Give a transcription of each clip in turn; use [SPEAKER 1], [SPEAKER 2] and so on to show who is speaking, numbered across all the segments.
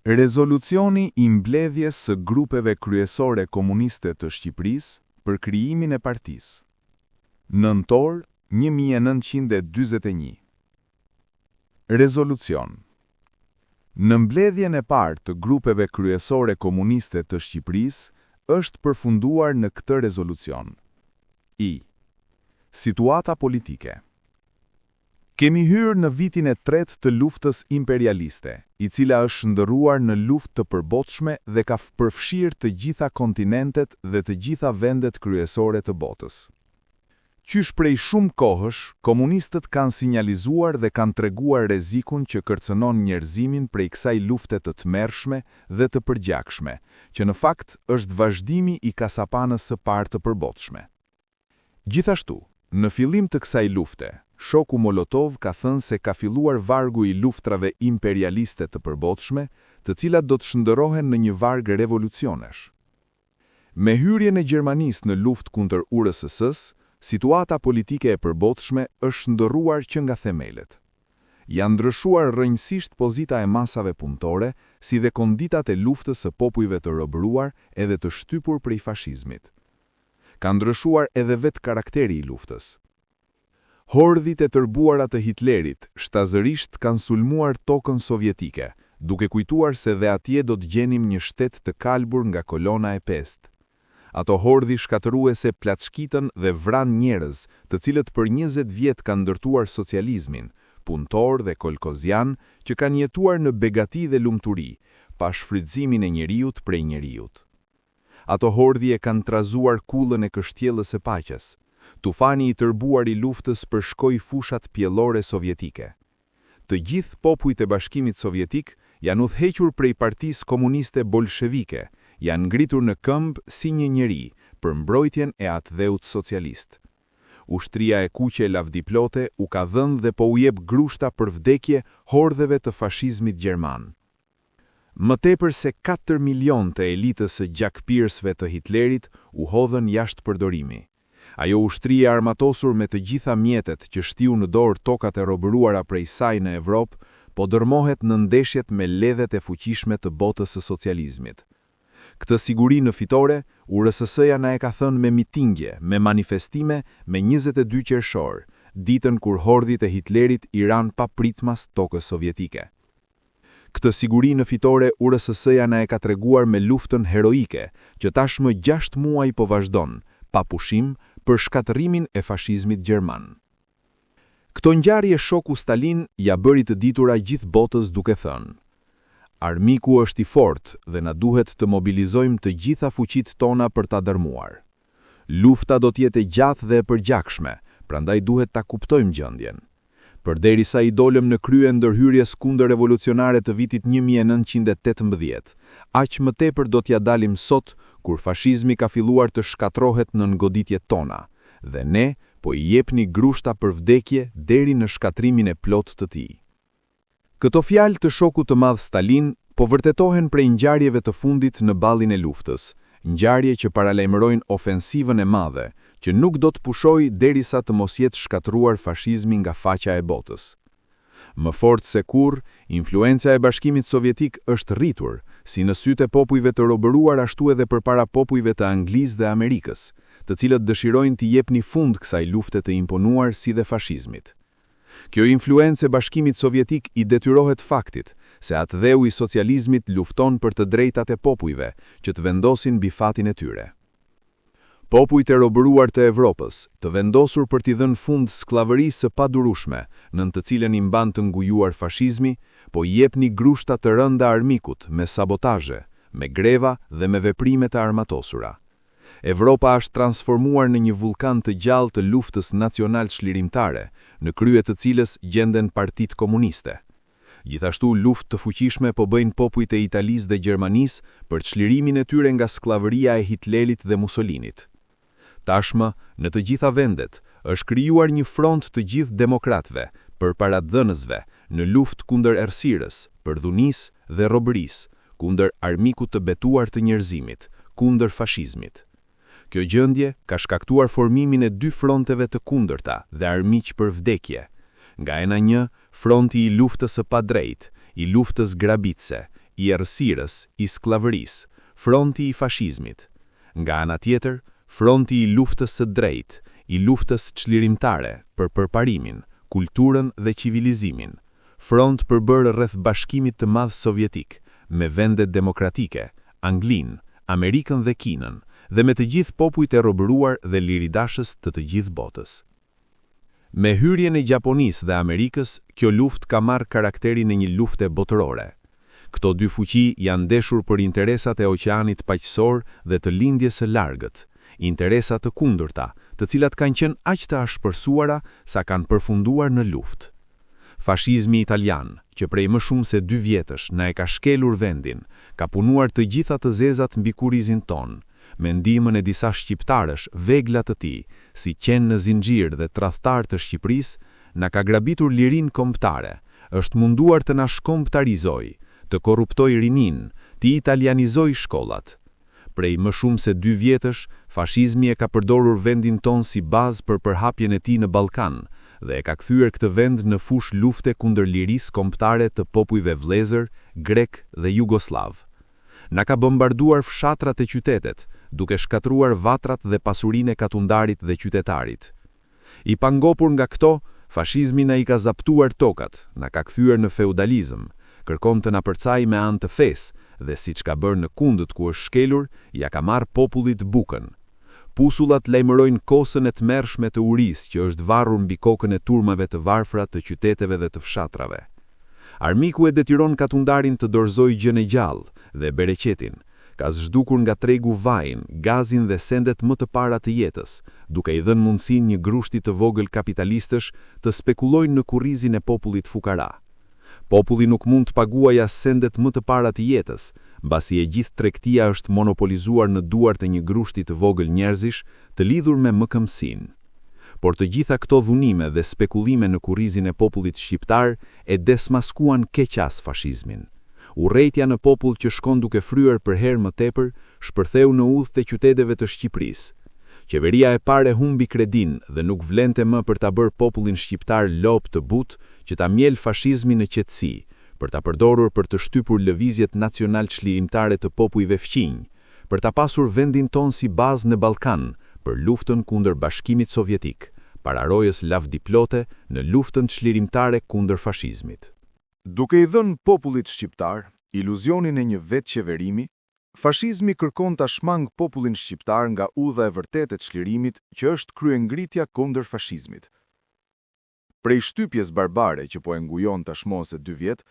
[SPEAKER 1] Rezolucioni i mbledhjes së grupeve kryesore komuniste të Shqipërisë për krijimin e partisë. Nëntor 1941. Rezolucion. Në mbledhjen e parë të grupeve kryesore komuniste të Shqipërisë është përfunduar në këtë rezolucion. Situata politike. Kemi hyrë në vitin e tretë të luftës imperialiste, i cila është shndërruar në luftë të përbotshme dhe ka përfshirë të gjitha kontinentet dhe të gjitha vendet kryesore të botës. Qysh prej shumë kohësh, komunistët kanë sinjalizuar dhe kanë treguar rrezikun që kërcënon njerëzimin prej kësaj lufte të tmerrshme dhe të përgjakshme, që në fakt është vazhdimi i kasapanës së parë të përbotshme. Gjithashtu, në fillim të kësaj lufte, shoku Molotov ka thënë se ka filluar vargu i luftrave imperialiste të përbotshme, të cilat do të shndërrohen në një varg revolucionesh. Me hyrjen e Gjermanisë në luftë kundër URSS-së, situata politike e përbotshme është shndërruar që nga themelet. Janë ndryshuar rrënjësisht pozita e masave punëtore, si dhe konditat e luftës së popujve të robëruar edhe të shtypur prej fashizmit. Ka ndryshuar edhe vetë karakteri i luftës. Hordhit e tërbuara të Hitlerit shtazërisht kanë sulmuar tokën sovjetike, duke kujtuar se dhe atje do të gjenim një shtet të kalbur nga kolona e pestë. Ato hordhi shkatëruese plaçkitën dhe vran njerëz, të cilët për 20 vjet kanë ndërtuar socializmin, punëtor dhe kolkozian që kanë jetuar në begati dhe lumturi, pa shfrytëzimin e njeriut prej njeriut. Ato hordhi e kanë trazuar kullën e kështjellës së paqes. Tufani i tërbuar i luftës përshkoi fushat pjellore sovjetike. Të gjithë popujt e Bashkimit Sovjetik janë udhëhequr prej Partisë Komuniste Bolshevike, janë ngritur në këmbë si një njeri për mbrojtjen e atdheut socialist. Ushtria e kuqe lavdiplote u ka dhënë dhe po u jep grushta për vdekje hordheve të fashizmit gjerman. Më tepër se 4 milion të elitës së gjakpirësve të Hitlerit u hodhën jashtë përdorimi. Ajo ushtri e armatosur me të gjitha mjetet që shtiu në dorë tokat e robëruara prej saj në Evropë, po dërmohet në ndeshjet me ledhet e fuqishme të botës së socializmit. Këtë siguri në fitore, URSS-ja na e ka thënë me mitingje, me manifestime, me 22 qershor, ditën kur hordhit e Hitlerit i ranë papritmas tokës sovjetike. Këtë siguri në fitore, URSS-ja na e ka treguar me luftën heroike, që tashmë 6 muaj po vazhdon, pa pushim, për shkatërimin e fashizmit gjerman. Këto ngjarje shoku Stalin ja bëri të ditura gjithë botës duke thënë: Armiku është i fortë dhe na duhet të mobilizojmë të gjitha fuqitë tona për ta dërmuar. Lufta do të jetë e gjatë dhe e përgjakshme, prandaj duhet ta kuptojmë gjendjen. Përderisa i dolëm në krye ndërhyrjes kundër revolucionare të vitit 1918, aq më tepër do t'ja dalim sot, kur fashizmi ka filluar të shkatrohet në goditjet tona, dhe ne po i jepni grushta për vdekje deri në shkatrimin e plot të tij. Këto fjalë të shokut të madh Stalin po vërtetohen prej ngjarjeve të fundit në ballin e luftës, ngjarje që paralajmërojnë ofensivën e madhe, që nuk do të pushojë derisa të mos jetë shkatruar fashizmi nga faqja e botës. Më fort se kurrë, influenca e Bashkimit Sovjetik është rritur, si në sytë e popujve të robëruar ashtu edhe përpara popujve të Anglisë dhe Amerikës, të cilët dëshirojnë t'i jepni fund kësaj lufte të imponuar si dhe fashizmit. Kjo influencë e Bashkimit Sovjetik i detyrohet faktit se atdheu i socializmit lufton për të drejtat e popujve që të vendosin mbi fatin e tyre. Popujt e robëruar të Evropës, të vendosur për t'i dhënë fund skllavërisë së padurueshme, nën të cilën i mban të ngujuar fashizmi, po i jepni grushta të rënda armikut me sabotazhe, me greva dhe me veprime të armatosura. Evropa është transformuar në një vulkan të gjallë të luftës nacional çlirimtare, në krye të cilës gjenden partitë komuniste. Gjithashtu luftë të fuqishme po bëjnë popujt e Italisë dhe Gjermanisë për çlirimin e tyre nga skllavëria e Hitlerit dhe Mussolinit. Tashmë, në të gjitha vendet, është krijuar një front të gjithë demokratëve, përpara dhënësve, në luftë kundër errësirës, përdhunisë dhe robërisë, kundër armikut të betuar të njerëzimit, kundër fashizmit. Kjo gjendje ka shkaktuar formimin e dy fronteve të kundërta dhe armiq për vdekje. Nga ana një, fronti i luftës së padrejtë, i luftës grabitëse, i errësirës, i skllavërisë, fronti i fashizmit. Nga ana tjetër, fronti i luftës së drejtë, i luftës çlirimtare për përparimin, kulturën dhe civilizimin. Front përbërë rreth Bashkimit të Madh Sovjetik, me vendet demokratike, Anglinë, Amerikën dhe Kinën, dhe me të gjithë popujt e robëruar dhe liridashës të gjithë botës. Me hyrjen e Japonisë dhe Amerikës, kjo luftë ka marrë karakterin e një lufte botërore. Këto dy fuqi janë ndeshur për interesat e oqeanit paqësor dhe të lindjes së largët, interesa të kundërta, të cilat kanë qenë aq të ashpërsuara sa kanë përfunduar në luftë. Fashizmi italian, që prej më shumë se 2 vjetësh na e ka shkelur vendin, ka punuar të gjitha të zezat mbi kurizin ton, me ndihmën e disa shqiptarësh vegla të tij, si qenë në zinxhir dhe tradhtar të Shqipërisë, na ka grabitur lirinë kombëtare, është munduar të na shkombëtarizojë, të korruptojë rinin, të italianizojë shkollat. Prej më shumë se 2 vjetësh, fashizmi e ka përdorur vendin ton si bazë për përhapjen e tij në Ballkan dhe e ka kthyer këtë vend në fushë lufte kundër lirisë kombëtare të popujve vëllezër, grek dhe jugoslav. Na ka bombarduar fshatrat e qytetet, duke shkatruar vatrat dhe pasurinë e katundarit dhe qytetarit. I pangopur nga këto, fashizmi na i ka zaptuar tokat, na ka kthyer në feudalizëm, kërkon të na përcaj me anë të fesë dhe siç ka bërë në kundët ku është shkelur, ja ka marrë popullit bukën. Pusullat lajmërojnë kosën e tmerrshme të urisë që është varur mbi kokën e turmave të varfra të qyteteve dhe të fshatrave. Armiku e detyron katundarin të dorëzojë gjën e gjallë dhe bereqetin, ka zhdukur nga tregu vajin, gazin dhe sendet më të para të jetës, duke i dhënë mundësinë një grushti të vogël kapitalistësh të spekulojnë në kurrizin e popullit fukara. Populli nuk mund të paguajë as sendet më të para të jetës, mbasi e gjithë tregtia është monopolizuar në duart e një grushti të vogël njerëzish të lidhur me mëkëmsinë. Por të gjitha këto dhunime dhe spekullime në kurrizin e popullit shqiptar e desmaskuan keqas fashizmin. Urrejtja në popull që shkon duke fryer për herë më tepër, shpërtheu në udhë të qyteteve të Shqipërisë. Qeveria e parë humbi kredin dhe nuk vlente më për ta bërë popullin shqiptar lop të butë që ta mjel fashizmin në qetësi, për ta përdorur për të shtypur lëvizjet nacional çlirimtare të popujve fqinj, për ta pasur vendin ton si bazë në Ballkan për luftën kundër Bashkimit Sovjetik, para rojës lavdiplote në luftën çlirimtare kundër fashizmit.
[SPEAKER 2] Duke i dhënë popullit shqiptar iluzionin e një vetë qeverimi, fashizmi kërkon ta shmang popullin shqiptar nga udha e vërtetë e çlirimit që është kryengritja kundër fashizmit. Prej shtypjes barbare që po e ngujon tashmë se 2 vjet,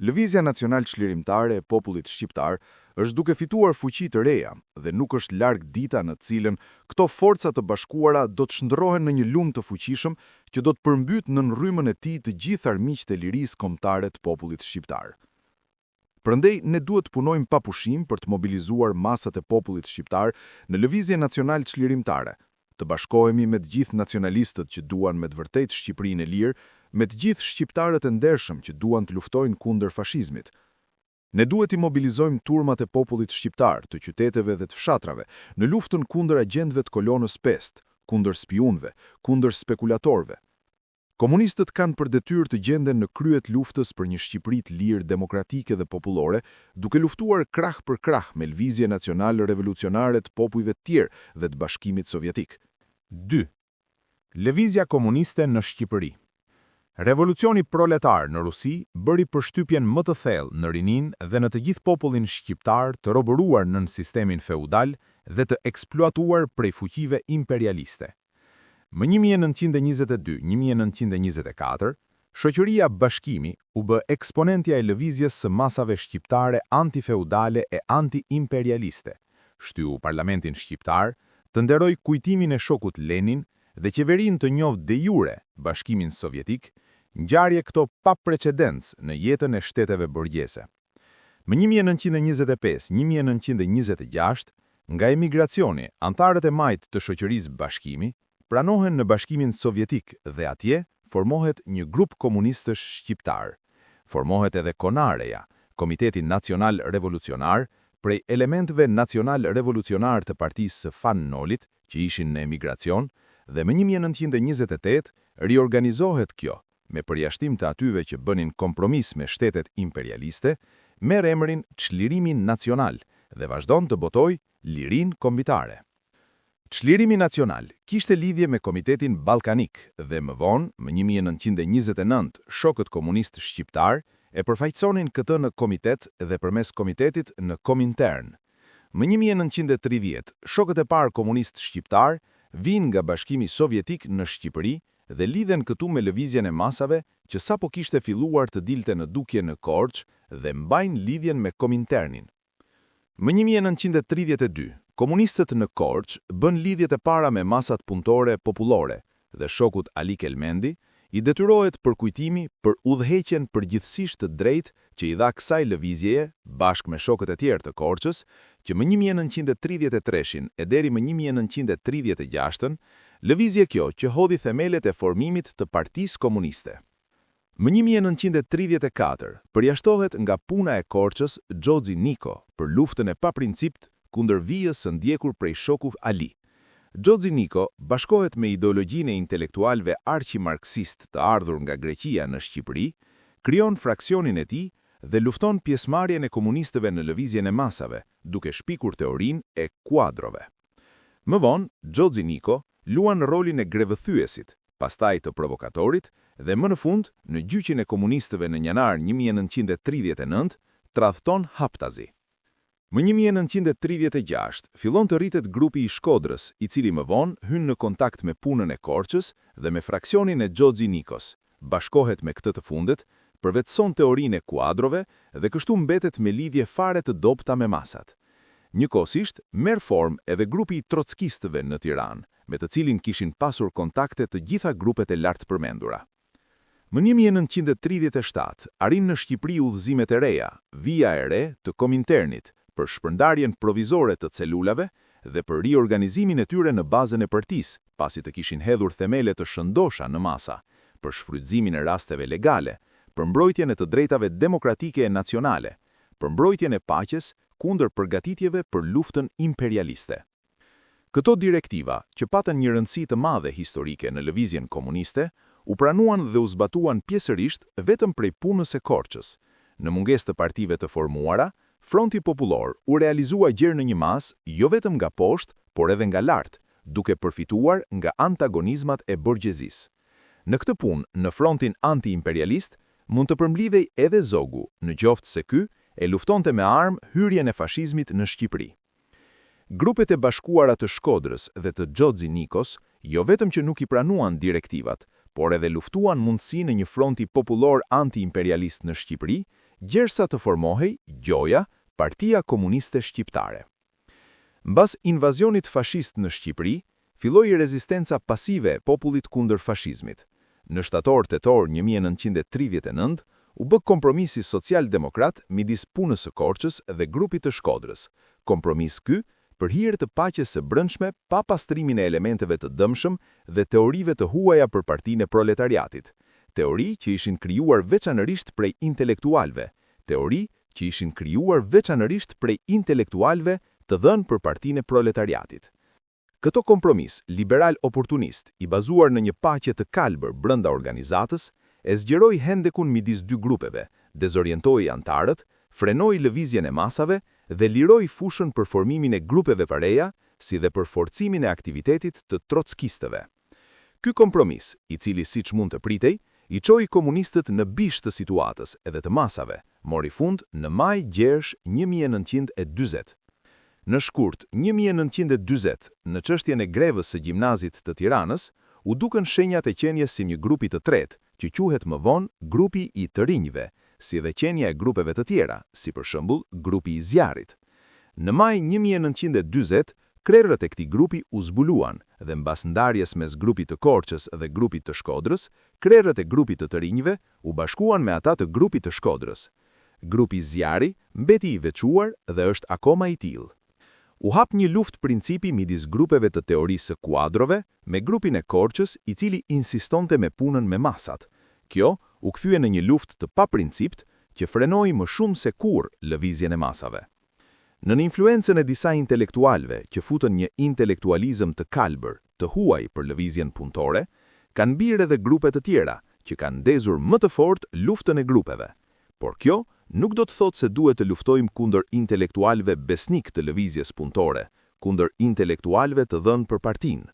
[SPEAKER 2] Lëvizja Nacional Çlirimtare e popullit shqiptar është duke fituar fuqi të reja dhe nuk është larg dita në cilën këto forca të bashkuara do të shndërrohen në një lum të fuqishëm që do të përmbyt në rrymën e tij të gjithë armiqtë e lirisë kombëtare të popullit shqiptar. Prandaj ne duhet të punojmë pa pushim për të mobilizuar masat e popullit shqiptar në Lëvizje Nacional Çlirimtare, të bashkohemi me të gjithë nacionalistët që duan me të vërtetë Shqipërinë e lirë, me të gjithë shqiptarët e ndershëm që duan të luftojnë kundër fashizmit. Ne duhet i mobilizojmë turmat e popullit shqiptar, të qyteteve dhe të fshatrave, në luftën kundër agjentëve të kolonës pest, kundër spionëve, kundër spekulatorëve. Komunistët kanë për detyrë të gjenden në kryet luftës për një Shqipëri të lirë, demokratike dhe popullore, duke luftuar krah për krah me lëvizje nacionale revolucionare të popujve të tjerë dhe të Bashkimit Sovjetik. 2. Lëvizja komuniste në Shqipëri. Revolucioni proletar në Rusi bëri përshtypjen më të thellë në rinin dhe në të gjithë popullin shqiptar të robëruar nën sistemin feudal dhe të eksploatuar prej fuqive imperialiste. Më 1922-1924, shoqëria Bashkimi u bë eksponentja e lëvizjes së masave shqiptare antifeudale e anti-imperialiste, shtyu parlamentin shqiptar, të nderoj kujtimin e shokut Lenin dhe qeverinë të njohë de jure Bashkimin Sovjetik, ngjarje këto pa precedencë në jetën e shteteve borgjese. Më 1925-1926, nga emigracioni, antarët e majtë të shoqërisë Bashkimi pranohen në Bashkimin Sovjetik dhe atje formohet një grup komunistësh shqiptar. Formohet edhe Konareja, Komiteti Nacional Revolucionar, prej elementëve nacional revolucionar të partisë së Fan Nolit, që ishin në emigracion, dhe më 1928 riorganizohet kjo, me përjashtim të atyve që bënin kompromis me shtetet imperialiste, merr emrin Çlirimi Nacional dhe vazhdon të botojë lirinë kombëtare. Çlirimi Nacional kishte lidhje me Komitetin Ballkanik dhe më vonë, më 1929, shokët komunistë shqiptar e përfaqësonin këtë në komitet dhe përmes komitetit në Komintern. Më 1930, shokët e parë komunistë shqiptar vinë nga Bashkimi Sovjetik në Shqipëri dhe lidhen këtu me lëvizjen e masave që sapo kishte filluar të dilte në dukje në Korçë dhe mbajnë lidhjen me Kominternin. Më 1932, komunistët në Korçë bën lidhjet e para me masat punëtore popullore dhe shokut Ali Kelmendi i detyrohet për kujtimi për udhëheqjen përgjithsisht të drejtë që i dha kësaj lëvizjeje bashkë me shokët e tjerë të Korçës, që më 1933 e deri më 1936, lëvizje kjo që hodhi themelet e formimit të Partisë Komuniste. Më 1934 përjashtohet nga puna e Korçës Xoxhi Niko për luftën e paprincipt kundër vijës së ndjekur prej shokut Ali. Xoxhi Niko bashkohet me ideologjinë e intelektualëve arqi-marksist të ardhur nga Greqia në Shqipëri, krijon fraksionin e tij dhe lufton pjesëmarrjen e komunistëve në lëvizjen e masave, duke shpikur teorinë e kuadrove. Më vonë, Xoxhi Niko luan rolin e grevëthyesit, pastaj të provokatorit dhe më në fund, në gjyqin e komunistëve në janar 1939, tradhton haptazi. Më 1936, fillon të rritet grupi i Shkodrës, i cili më vonë hyn në kontakt me punën e Korçës dhe me fraksionin e Xoxhi Nikos, bashkohet me këtë të fundet, përvetëson teorinë e kuadrove dhe kështu mbetet me lidhje fare të dobta me masat. Njëkohësisht, merr formë edhe grupi i trockistëve në Tiranë, me të cilin kishin pasur kontakte të gjitha grupet e lartë përmendura. Më 1937, arrin në Shqipëri udhëzimet e reja, vija e re të Kominternit, për shpërndarjen provizore të celulave dhe për riorganizimin e tyre në bazën e partisë, pasi të kishin hedhur themele të shëndosha në masa, për shfrytëzimin e rasteve legale, për mbrojtjen e të drejtave demokratike e nacionale, për mbrojtjen e paqes kundër përgatitjeve për luftën imperialiste. Këto direktiva, që patën një rëndësi të madhe historike në lëvizjen komuniste, u pranuan dhe u zbatuan pjesërisht vetëm prej punës e Korçës. Në mungesë të partive të formuara, Fronti Popullor u realizua gjerë në një mas, jo vetëm nga poshtë, por edhe nga lartë, duke përfituar nga antagonizmat e borgjezisë. Në këtë punë, në frontin anti-imperialist, mund të përmblidhej edhe Zogu, në qoftë se ky e luftonte me armë hyrjen e fashizmit në Shqipëri. Grupet e bashkuara të Shkodrës dhe të Xoxhi Nikos, jo vetëm që nuk i pranuan direktivat, por edhe luftuan mundësinë në një fronti popullor anti-imperialist në Shqipëri, gjersa të formohej Gjoja, Partia Komuniste Shqiptare. Mbas invazionit fashist në Shqipëri, filloi rezistenca pasive e popullit kundër fashizmit. Në shtator-tetor 1939, u bë kompromisi social-demokrat midis punës së Korçës dhe grupit të Shkodrës. Kompromis ky për hir të paqes së brendshme pa pastrimin e elementeve të dëmshëm dhe teorive të huaja për partinë e proletariatit. Teori që ishin krijuar veçanërisht prej intelektualëve, të dhënë për partinë e proletariatit. Këto kompromis liberal-oportunist, i bazuar në një paqe të kalbër brenda organizatës, e zgjeroi hendekun midis dy grupeve, dezorientoi antarët, frenoi lëvizjen e masave dhe liroi fushën për formimin e grupeve pareja, si dhe për forcimin e aktivitetit të trockistëve. Ky kompromis, i cili siç mund të pritej, i çoi komunistët në bish të situatës edhe të masave, mori fund në maj-gjersh 1940. Në shkurt 1940, në çështjen e grevës së gjimnazit të Tiranës, u dukën shenjat e qenies si një grupi të tretë, që quhet më vonë grupi i të rinjve, si dhe qenia e grupeve të tjera, si për shembull grupi i zjarit. Në maj 1940, krerët e këtij grupi u zbuluan dhe mbas ndarjes mes grupit të Korçës dhe grupit të Shkodrës, krerët e grupit të rinjve u bashkuan me ata të grupit të Shkodrës. Grupi zjari mbeti i veçuar dhe është akoma i tillë. U hap një luftë principi midis grupeve të teorisë së kuadrove me grupin e Korçës, i cili insistonte me punën me masat. Kjo u kthye në një luftë të paprincipt që frenoi më shumë se kurrë lëvizjen e masave. Në influencën e disa intelektualëve që futën një intelektualizëm të kalbër, të huaj për lëvizjen punëtore, kanë birë edhe grupe të tjera që kanë ndezur më të fortë luftën e grupeve. Por kjo
[SPEAKER 1] nuk do të thotë se duhet të luftojmë kundër intelektualëve besnik të lëvizjes punëtore, kundër intelektualëve të dhënë për partinë.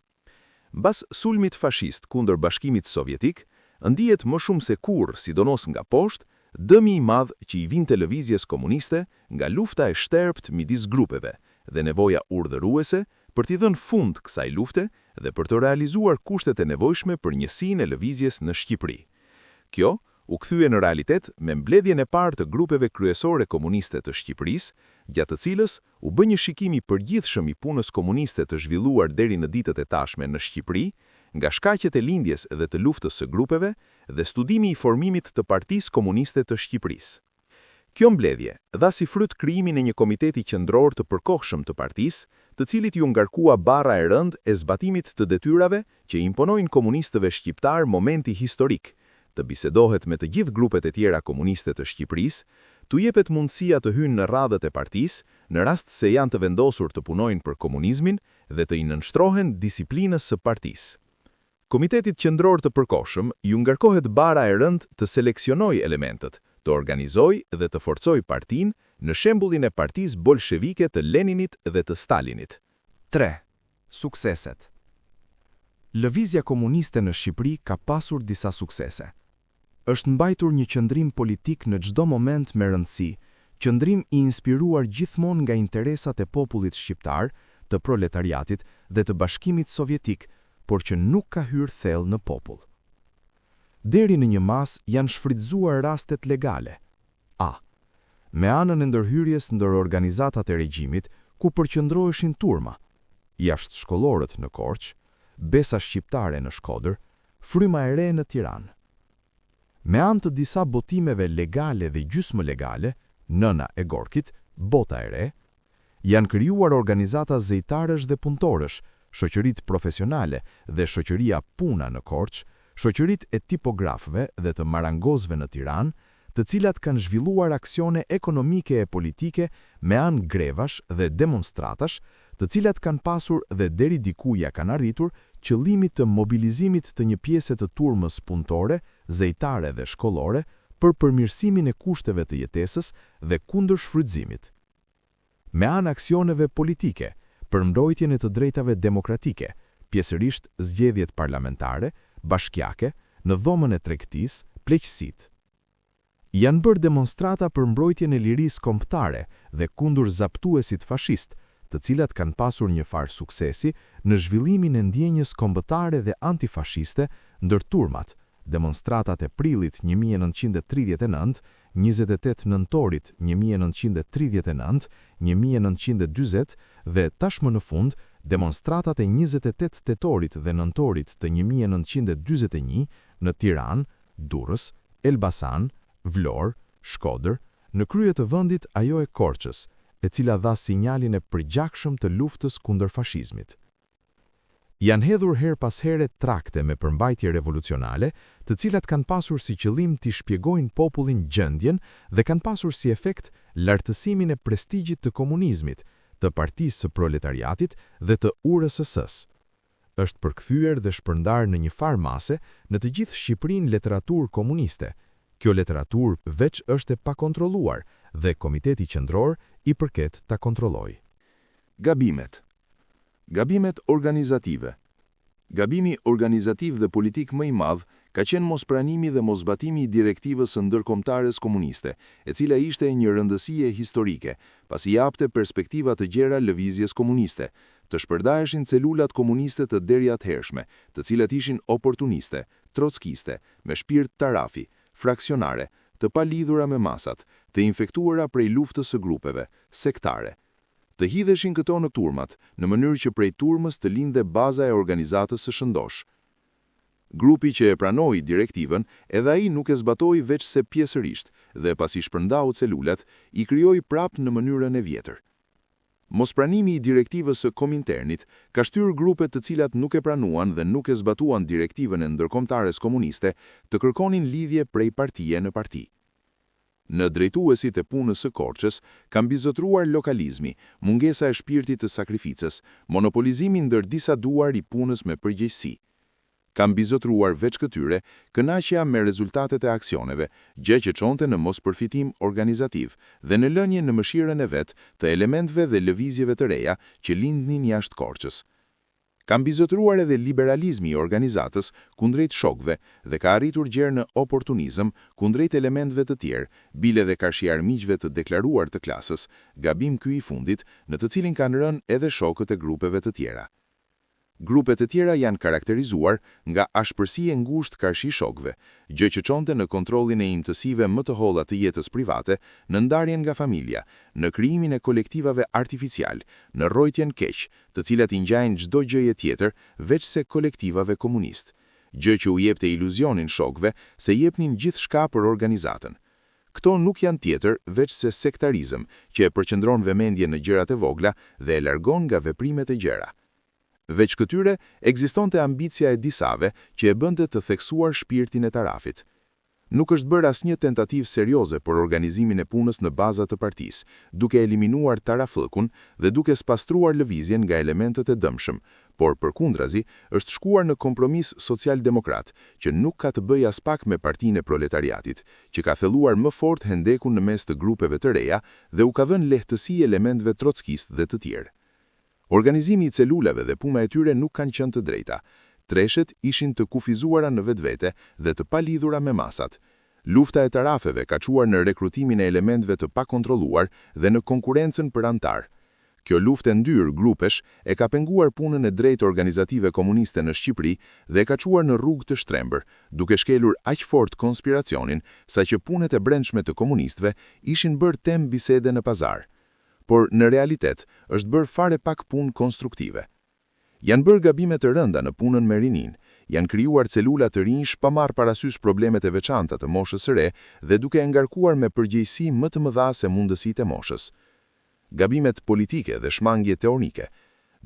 [SPEAKER 1] Mbas sulmit fashist kundër Bashkimit Sovjetik, ndihet më shumë se kurrë, sidomos nga poshtë, dëmi i madh që i vinte lëvizjes komuniste nga lufta e shtërpt midis grupeve dhe nevoja urdhëruese për t'i dhënë fund kësaj lufte dhe për të realizuar kushtet e nevojshme për njësinë e lëvizjes në Shqipëri. Kjo u kthye në realitet me mbledhjen e parë të grupeve kryesore komuniste të Shqipërisë, gjatë të cilës u bë një shikim i përgjithshëm i punës komuniste të zhvilluar deri në ditët e tashme në Shqipëri, nga shkaqet e lindjes dhe të luftës së grupeve dhe studimi i formimit të Partisë Komuniste të Shqipërisë. Kjo mbledhje dha si fryt krijimin e një komiteti qendror të përkohshëm të partisë, të cilit ju ngarkua barra e rëndë e zbatimit të detyrave që imponojnë komunistëve shqiptar momenti historik, të bisedohet me të gjithë grupet e tjera komuniste të Shqipërisë, t'u jepet mundësia të hynë në radhët e partisë, në rast se janë të vendosur të punojnë për komunizmin dhe të i nënshtrohen disiplinës së partisë. Komitetit qendror të përkohshëm ju ngarkohet bara e rëndë të seleksionojë elementët, të organizojë dhe të forcojë partinë në shembullin e Partisë Bolshevike të Leninit dhe të Stalinit.
[SPEAKER 2] 3. Sukseset. Lëvizja komuniste në Shqipëri ka pasur disa suksese. Është mbajtur një qëndrim politik në çdo moment me rëndësi, qëndrim i inspiruar gjithmonë nga interesat e popullit shqiptar, të proletariatit dhe të Bashkimit Sovjetik, por që nuk ka hyrë thellë në popull. Deri në një mas janë shfrytzuar rastet legale. A. Me anën e ndërhyrjes ndër organizatat e regjimit, ku përqendroheshin turma, jashtëshkollorët në Korçë, Besa shqiptare në Shkodër, Fryma e re në Tiranë. Me anë të disa botimeve legale dhe gjysmë legale, Nëna e Gorkit, Bota e re, janë krijuar organizata zejtarësh dhe punëtorësh, shoqëritë profesionale dhe shoqëria Puna në Korçë, shoqëritë e tipografëve dhe të marangozëve në Tiranë, të cilat kanë zhvilluar aksione ekonomike e politike me anë grevash dhe demonstratash, të cilat kanë pasur dhe deri diku ja kanë arritur qëllimit të mobilizimit të një pjese të turmës punëtore, zejtare dhe shkollore për përmirësimin e kushteve të jetesës dhe kundër shfrytëzimit. Me anë aksioneve politike, për mbrojtjen e të drejtave demokratike, pjesërisht zgjedhjet parlamentare, bashkiake, në dhomën e tregtisë, pleqësitë. Janë bërë demonstrata për mbrojtjen e lirisë kombëtare dhe kundër zaptuesit fashist, të cilat kanë pasur një farë suksesi në zhvillimin e ndjenjës kombëtare dhe antifashiste ndër turmat, demonstratat e prillit 1939, 28 nëntorit 1939, 1940 dhe tashmë në fund demonstratat e 28 tetorit dhe nëntorit të 1941 në Tiranë, Durrës, Elbasan, Vlorë, Shkodër, në krye të vendit ajo e Korçës, e cila dha sinjalin e përgjakshëm të luftës kundër fashizmit. Janë hedhur her pas here trakte me përmbajtje revolucionale, të cilat kanë pasur si qëllim t'i shpjegojnë popullin gjendjen dhe kanë pasur si efekt lartësimin e prestigjit të komunizmit, të Partisë së Proletariatit dhe të URSS-s. Është përkthyer dhe shpërndar në një farë mase në të gjithë Shqipërinë literaturë komuniste. Kjo literaturë veç është e pakontrolluar dhe Komiteti Qendror i përket ta kontrollojë.
[SPEAKER 1] Gabimet. Gabimet organizative. Gabimi organizativ dhe politik më i madh ka qenë mospranimi dhe mosbatimi i direktivës së ndërkombëtares komuniste, e cila ishte një rëndësie historike, pasi japte perspektiva të gjera lëvizjes komuniste, të shpërndaheshin celulat komuniste të deri atëhershme, të cilat ishin oportuniste, trockiste, me shpirt tarafi, fraksionare, të palidhura me masat, të infektuara prej luftës së grupeve, sektare. Të hidheshin këto në turmat, në mënyrë që prej turmës të linde baza e organizatës së shëndosh. Grupi që e pranoi direktivën, edhe ai nuk e zbatoi veç se pjesërisht, dhe pasi shpërndau celulat, i krijoi prap në mënyrën e vjetër. Mospranimi i direktivës së Kominternit ka shtyr grupe të cilat nuk e pranuan dhe nuk e zbatuan direktivën e ndërkombëtares komuniste të kërkonin lidhje prej partie në parti. Në drejtuesit e punës së Korçës kanë bizotruar lokalizmi, mungesa e shpirtit të sakrificës, monopolizimi ndër disa duar i punës me përgjegjësi.
[SPEAKER 2] Kam bizotruar veç këtyre kënaqja me rezultatet e aksioneve, gjë që çonte në mospërfitim organizativ dhe në lënje në mëshirën e vet të elementëve dhe lëvizjeve të reja që lindnin jashtë Korçës. Kam bizotruar edhe liberalizmi i organizatës kundrejt shokëve dhe ka arritur gjerë në oportunizëm kundrejt elementëve të tjerë, bile dhe karshiarmiqve të deklaruar të klasës, gabim ky i fundit në të cilin kanë rënë edhe shokët e grupeve të tjera. Grupet e tjera janë karakterizuar nga ashpërsia e ngushtë karshi shokëve, gjë që çonte në kontrollin e imtësive më të holla të jetës private, në ndarjen nga familja, në krijimin e kolektivave artificial, në rrojtjen keq, të cilat i ngjajnë çdo gjëje tjetër veçse kolektivave komunist. Gjë që u jepte iluzionin shokëve se jepnin gjithçka për organizatën. Këto nuk janë tjetër veçse sektarizëm, që e përqendron vëmendjen në gjërat e vogla dhe e largon nga veprimet e gjera. Veç këtyre, ekzistonte ambicia e disave që e bënte të theksuar shpirtin e tarafit. Nuk është bërë asnjë tentativë serioze për organizimin e punës në baza të partisë, duke eliminuar tarafllëkun dhe duke spastruar lëvizjen nga elementet e dëmshëm, por përkundrazi është shkuar në kompromis social-demokrat, që nuk ka të bëjë as pak me partinë e proletariatit, që ka thelluar më fort hendekun në mes të grupeve të reja dhe u ka dhënë lehtësi elementëve trockist dhe të tjerë. Organizimi i celulave dhe puna e tyre nuk kanë qenë të drejta. Treshet ishin të kufizuara në vetvete dhe të palidhura me masat. Lufta e tarafeve ka çuar në rekrutimin e elementëve të pakontrolluar dhe në konkurrencën për antar. Kjo luftë e ndyrë grupesh e ka penguar punën e drejtë organizative komuniste në Shqipëri dhe ka çuar në rrugë të shtrembër, duke shkelur aq fort konspiracionin saqë punët e brendshme të komunistëve ishin bërë temë bisede në pazar. Por në realitet është bërë fare pak punë konstruktive. Janë bërë gabime të rënda në punën me rinin, janë krijuar celula të rinj pa marrë parasysh problemet e veçanta të moshës së re dhe duke e ngarkuar me përgjegjësi më të mëdha se mundësitë e moshës. Gabimet politike dhe shmangje teorike.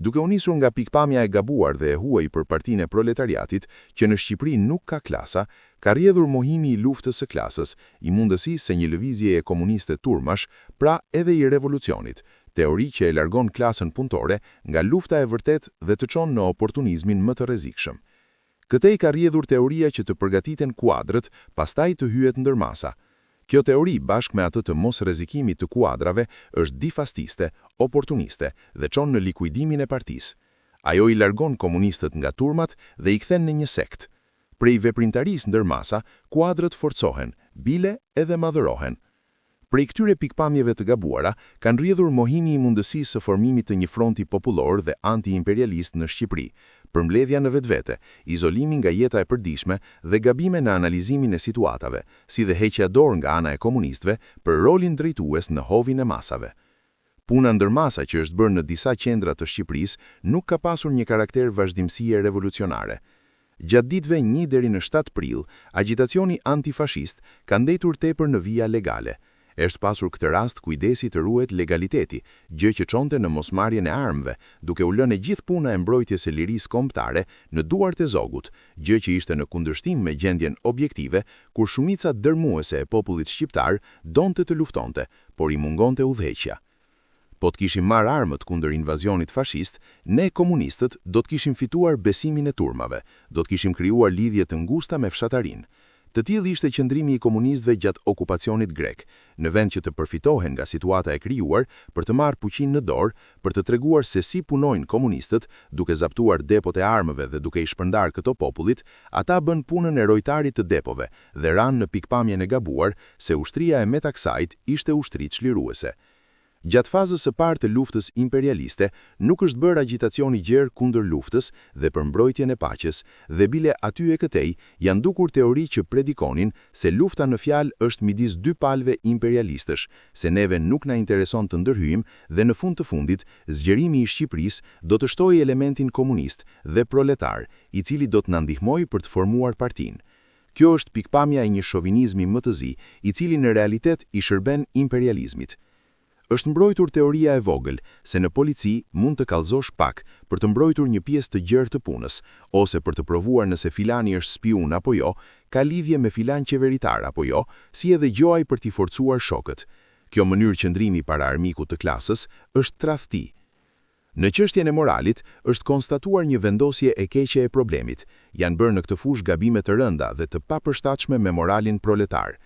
[SPEAKER 2] Duke u nisur nga pikpamja e gabuar dhe e huaj për partinë e proletariatit, që në Shqipëri nuk ka klasa, ka rrjedhur mohimi i luftës së klasës, i mundësisë se një lëvizje e komuniste turmash, pra edhe i revolucionit, teori që e largon klasën punëtore nga lufta e vërtet dhe të çon në oportunizmin më të rrezikshëm. Këtej ka rrjedhur teoria që të përgatiten kuadrët, pastaj të hyet ndërmasa. Kjo teori, bashkë me atë të mos rrezikimit të kuadrave, është difastiste, oportuniste dhe çon në likuidimin e partisë. Ajo i largon komunistët nga turmat dhe i kthen në një sekt. Prej veprimtarisë ndërmasa, kuadrët forcohen, bile edhe madhërohen. Prej këtyre pikpamjeve të gabuara, kanë rrjedhur mohimi i mundësisë së formimit të një fronti popullor dhe anti-imperialist në Shqipëri, përmbledhja në vetvete, izolimi nga jeta e përditshme dhe gabime në analizimin e situatave, si dhe heqja dorë nga ana e komunistëve për rolin drejtues në hovin e masave. Puna ndërmasa që është bërë në disa qendra të Shqipërisë nuk ka pasur një karakter vazhdimësie revolucionare. Gjatë ditëve 1 deri në 7 prill, agitacioni antifashist ka ndetur tepër në vija legale. Është pasur këtë rast kujdesi të ruhet legaliteti, gjë që çonte në mosmarrjen e armëve, duke u lënë gjithë puna e mbrojtjes së lirisë kombëtare në duart e zogut, gjë që ishte në kundërshtim me gjendjen objektive, kur shumica dërmuese e popullit shqiptar donte të luftonte, por i mungonte udhëheqja. Po të kishim marrë armët kundër invazionit fashist, ne komunistët do të kishim fituar besimin e turmave, do të kishim krijuar lidhje të ngushta me fshatarinë. Të tillë ishte qëndrimi i komunistëve gjatë okupacionit grek, në vend që të përfitohen nga situata e krijuar për të marrë fuqinë në dorë, për të treguar se si punojnë komunistët, duke zaptuar depot e armëve dhe duke i shpërndar këto popullit, ata bën punën e rojtarit të depove dhe ranë në pikpamjen e gabuar se ushtria e metaksajt ishte ushtri çliruese. Gjatë fazës së parë të luftës imperialiste, nuk është bërë agitacioni gjerë kundër luftës dhe për mbrojtjen e paqes, dhe bile aty e këtej janë dukur teori që predikonin se lufta në fjalë është midis dy palëve imperialistësh, se neve nuk na intereson të ndërhyjmë dhe në fund të fundit, zgjerimi i Shqipërisë do të shtojë elementin komunist dhe proletar, i cili do të na ndihmojë për të formuar partinë. Kjo është pikpamja e një shovinizmi më të zi, i cili në realitet i shërben imperializmit. Është mbrojtur teoria e vogël se në polici mund të kallëzosh pak për të mbrojtur një pjesë të gjerë të punës, ose për të provuar nëse filani është spiun apo jo, ka lidhje me filan qeveritar apo jo, si edhe gjuaj për t'i forcuar shokët. Kjo mënyrë qëndrimi para armikut të klasës është tradhti.
[SPEAKER 3] Në çështjen e moralit, është konstatuar një vendosje e keqe e problemit. Janë bërë në këtë fushë gabime të rënda dhe të papërshtatshme me moralin proletar.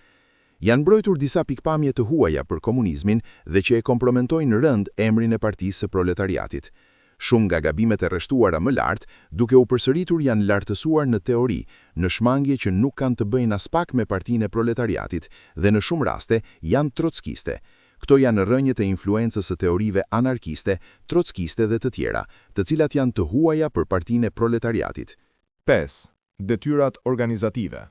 [SPEAKER 3] Janë mbrojtur disa pikpamje të huaja për komunizmin dhe që e kompromentojnë rënd emrin e Partisë së Proletariatit. Shumë nga gabimet e rreshtuara më lart, duke u përsëritur janë lartësuar në teori, në shmangje që nuk kanë të bëjnë as pak me Partinë e Proletariatit dhe në shumë raste janë trotskiste. Këto janë rrënjët e influencës së teorive anarkiste, trotskiste dhe të tjera, të cilat janë të huaja për Partinë e Proletariatit.
[SPEAKER 2] 5. Detyrat organizative.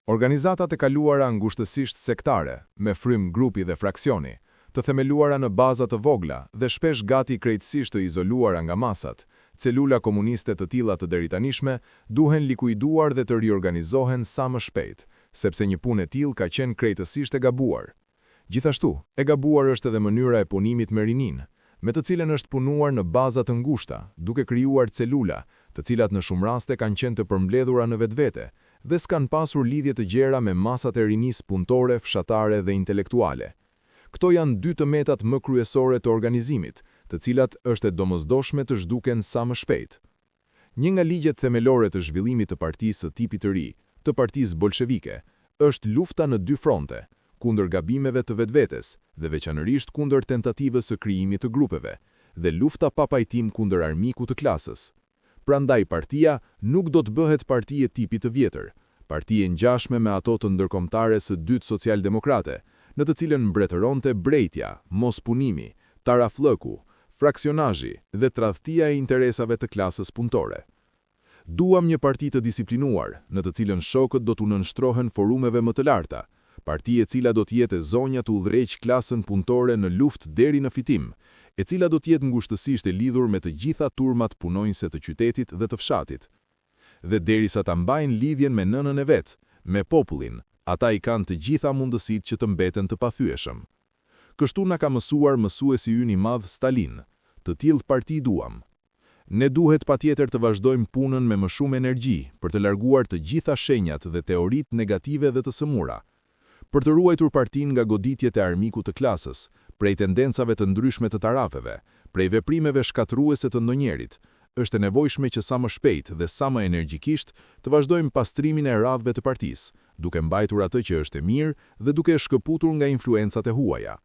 [SPEAKER 2] Organizatat e kaluara ngushtësisht sektare, me frym grupi dhe fraksioni, të themeluara në baza të vogla dhe shpesh gati krejtësisht të izoluara nga masat, celula komuniste të tilla të deritanishme duhen likuiduar dhe të riorganizohen sa më shpejt, sepse një punë e tillë ka qenë krejtësisht e gabuar. Gjithashtu, e gabuar është edhe mënyra e punimit me rinin, me të cilën është punuar në baza të ngushta, duke krijuar celula, të cilat në shumë raste kanë qenë të përmbledhura në vetvete dhe s'kan pasur lidhje të gjera me masat e rinisë punëtore, fshatare dhe intelektuale. Këto janë dy të metat më kryesore të organizimit, të cilat është e domosdoshme të zhduken sa më shpejt. Një nga ligjet themelore të zhvillimit të partisë së tipit të ri, të partisë bolshevike, është lufta në dy fronte, kundër gabimeve të vetvetes dhe veçanërisht kundër tentativës së krijimit të grupeve, dhe lufta pa pajtim kundër armikut të klasës. Prandaj partia nuk do të bëhet parti e tipit të vjetër, parti e ngjashme me ato të ndërkombëtare së dytë socialdemokrate, në të cilën mbretëronte brejtja, mospunimi, tarafllëku, fraksionazhi dhe tradhtia e interesave të klasës punëtore. Duam një parti të disiplinuar, në të cilën shokët do t'u nënshtrohen forumeve më të larta, parti e cila do të jetë zonja të udhëreq klasën punëtore në luftë deri në fitim, e cila do të jetë ngushtësisht e lidhur me të gjitha turmat punonjëse të qytetit dhe të fshatit. Dhe derisa ta mbajnë lidhjen me nënën e vet, me popullin, ata i kanë të gjitha mundësitë që të mbeten të pathyeshëm. Kështu na ka mësuar mësuesi ynë i madh Stalin, të tillë parti duam. Ne duhet patjetër të vazhdojmë punën me më shumë energji për të larguar të gjitha shenjat dhe teoritë negative dhe të sëmura, për të ruajtur partinë nga goditjet e armikut të klasës, prej tendencave të ndryshme të tarafeve, prej veprimeve shkatruese të ndonjërit. Është e nevojshme që sa më shpejt dhe sa më energjikisht të vazhdojmë pastrimin e radhëve të partisë, duke mbajtur atë që është e mirë dhe duke shkëputur nga influencat e huaja.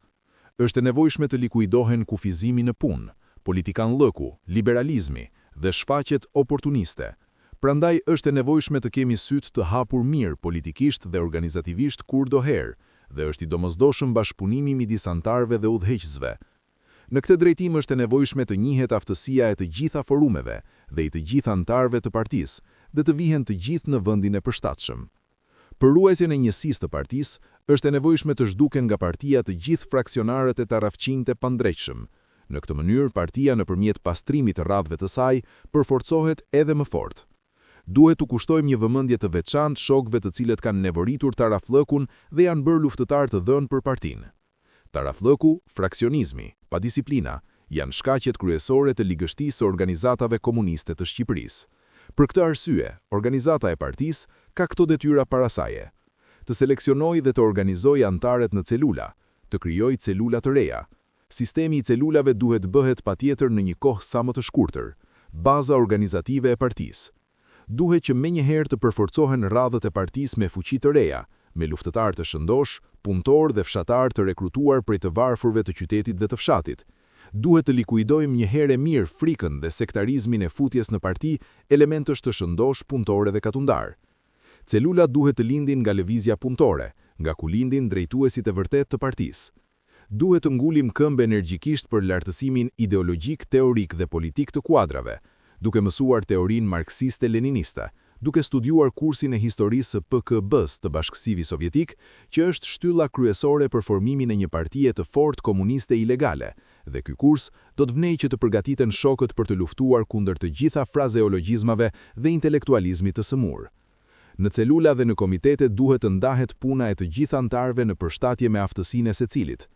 [SPEAKER 2] Është e nevojshme të likuidohen kufizimi në punë, politikanllëku, liberalizmi dhe shfaqjet oportuniste. Prandaj është e nevojshme të kemi sytë të hapur mirë politikisht dhe organizativisht kur doherë, dhe është i domosdoshëm bashkëpunimi midis antarëve dhe udhëheqësve. Në këtë drejtim është e nevojshme të njihet aftësia e të gjitha forumeve dhe i të gjitha antarëve të partisë dhe të vihen të gjithë në vendin e përshtatshëm. Për ruajtjen e njësisë të partisë, është e nevojshme të zhduken nga partia të gjithë fraksionarët e tarafqinjtë e pandrejtshëm. Në këtë mënyrë, partia nëpërmjet pastrimit të radhëve të saj përforcohet edhe më fort. Duhet të kushtojmë një vëmendje të veçantë shokëve të cilët kanë nevoritur tarafllëkun dhe janë bërë luftëtar të dhënë për partinë. Tarafllëku, fraksionizmi, padisiplina, janë shkaqet kryesore të ligështisë së organizatave komuniste të Shqipërisë. Për këtë arsye, organizata e partisë ka këto detyra para saj: të seleksionojë dhe të organizojë antarët në celula, të krijojë celula të reja. Sistemi i celulave duhet bëhet patjetër në një kohë sa më të shkurtër. Baza organizative e partisë. Duhet që menjëherë të përforcohen radhët e partisë me fuqi të reja, me luftëtar të shëndosh, punëtor dhe fshatar të rekrutuar prej të varfërve të qytetit dhe të fshatit. Duhet të likuidojmë një herë mirë frikën dhe sektarizmin e futjes në parti elementësh të shëndosh, punëtore dhe katundar. Celula duhet të lindin nga lëvizja punëtore, nga ku lindin drejtuesit e vërtet të partisë. Duhet të ngulim këmbë energjikisht për lartësimin ideologjik, teorik dhe politik të kuadrave, duke mësuar teorinë marksiste-leniniste, duke studiuar kursin e historisë së PKB-s të Bashkësive Sovjetik, që është shtylla kryesore për formimin e një partie të fortë komuniste ilegale, dhe ky kurs do të vnej që të përgatiten shokët për të luftuar kundër të gjitha frazeologjizmave dhe intelektualizmit të sëmur. Në celula dhe në komitete duhet të ndahet puna e të gjitha antarëve në përshtatje me aftësinë e secilit.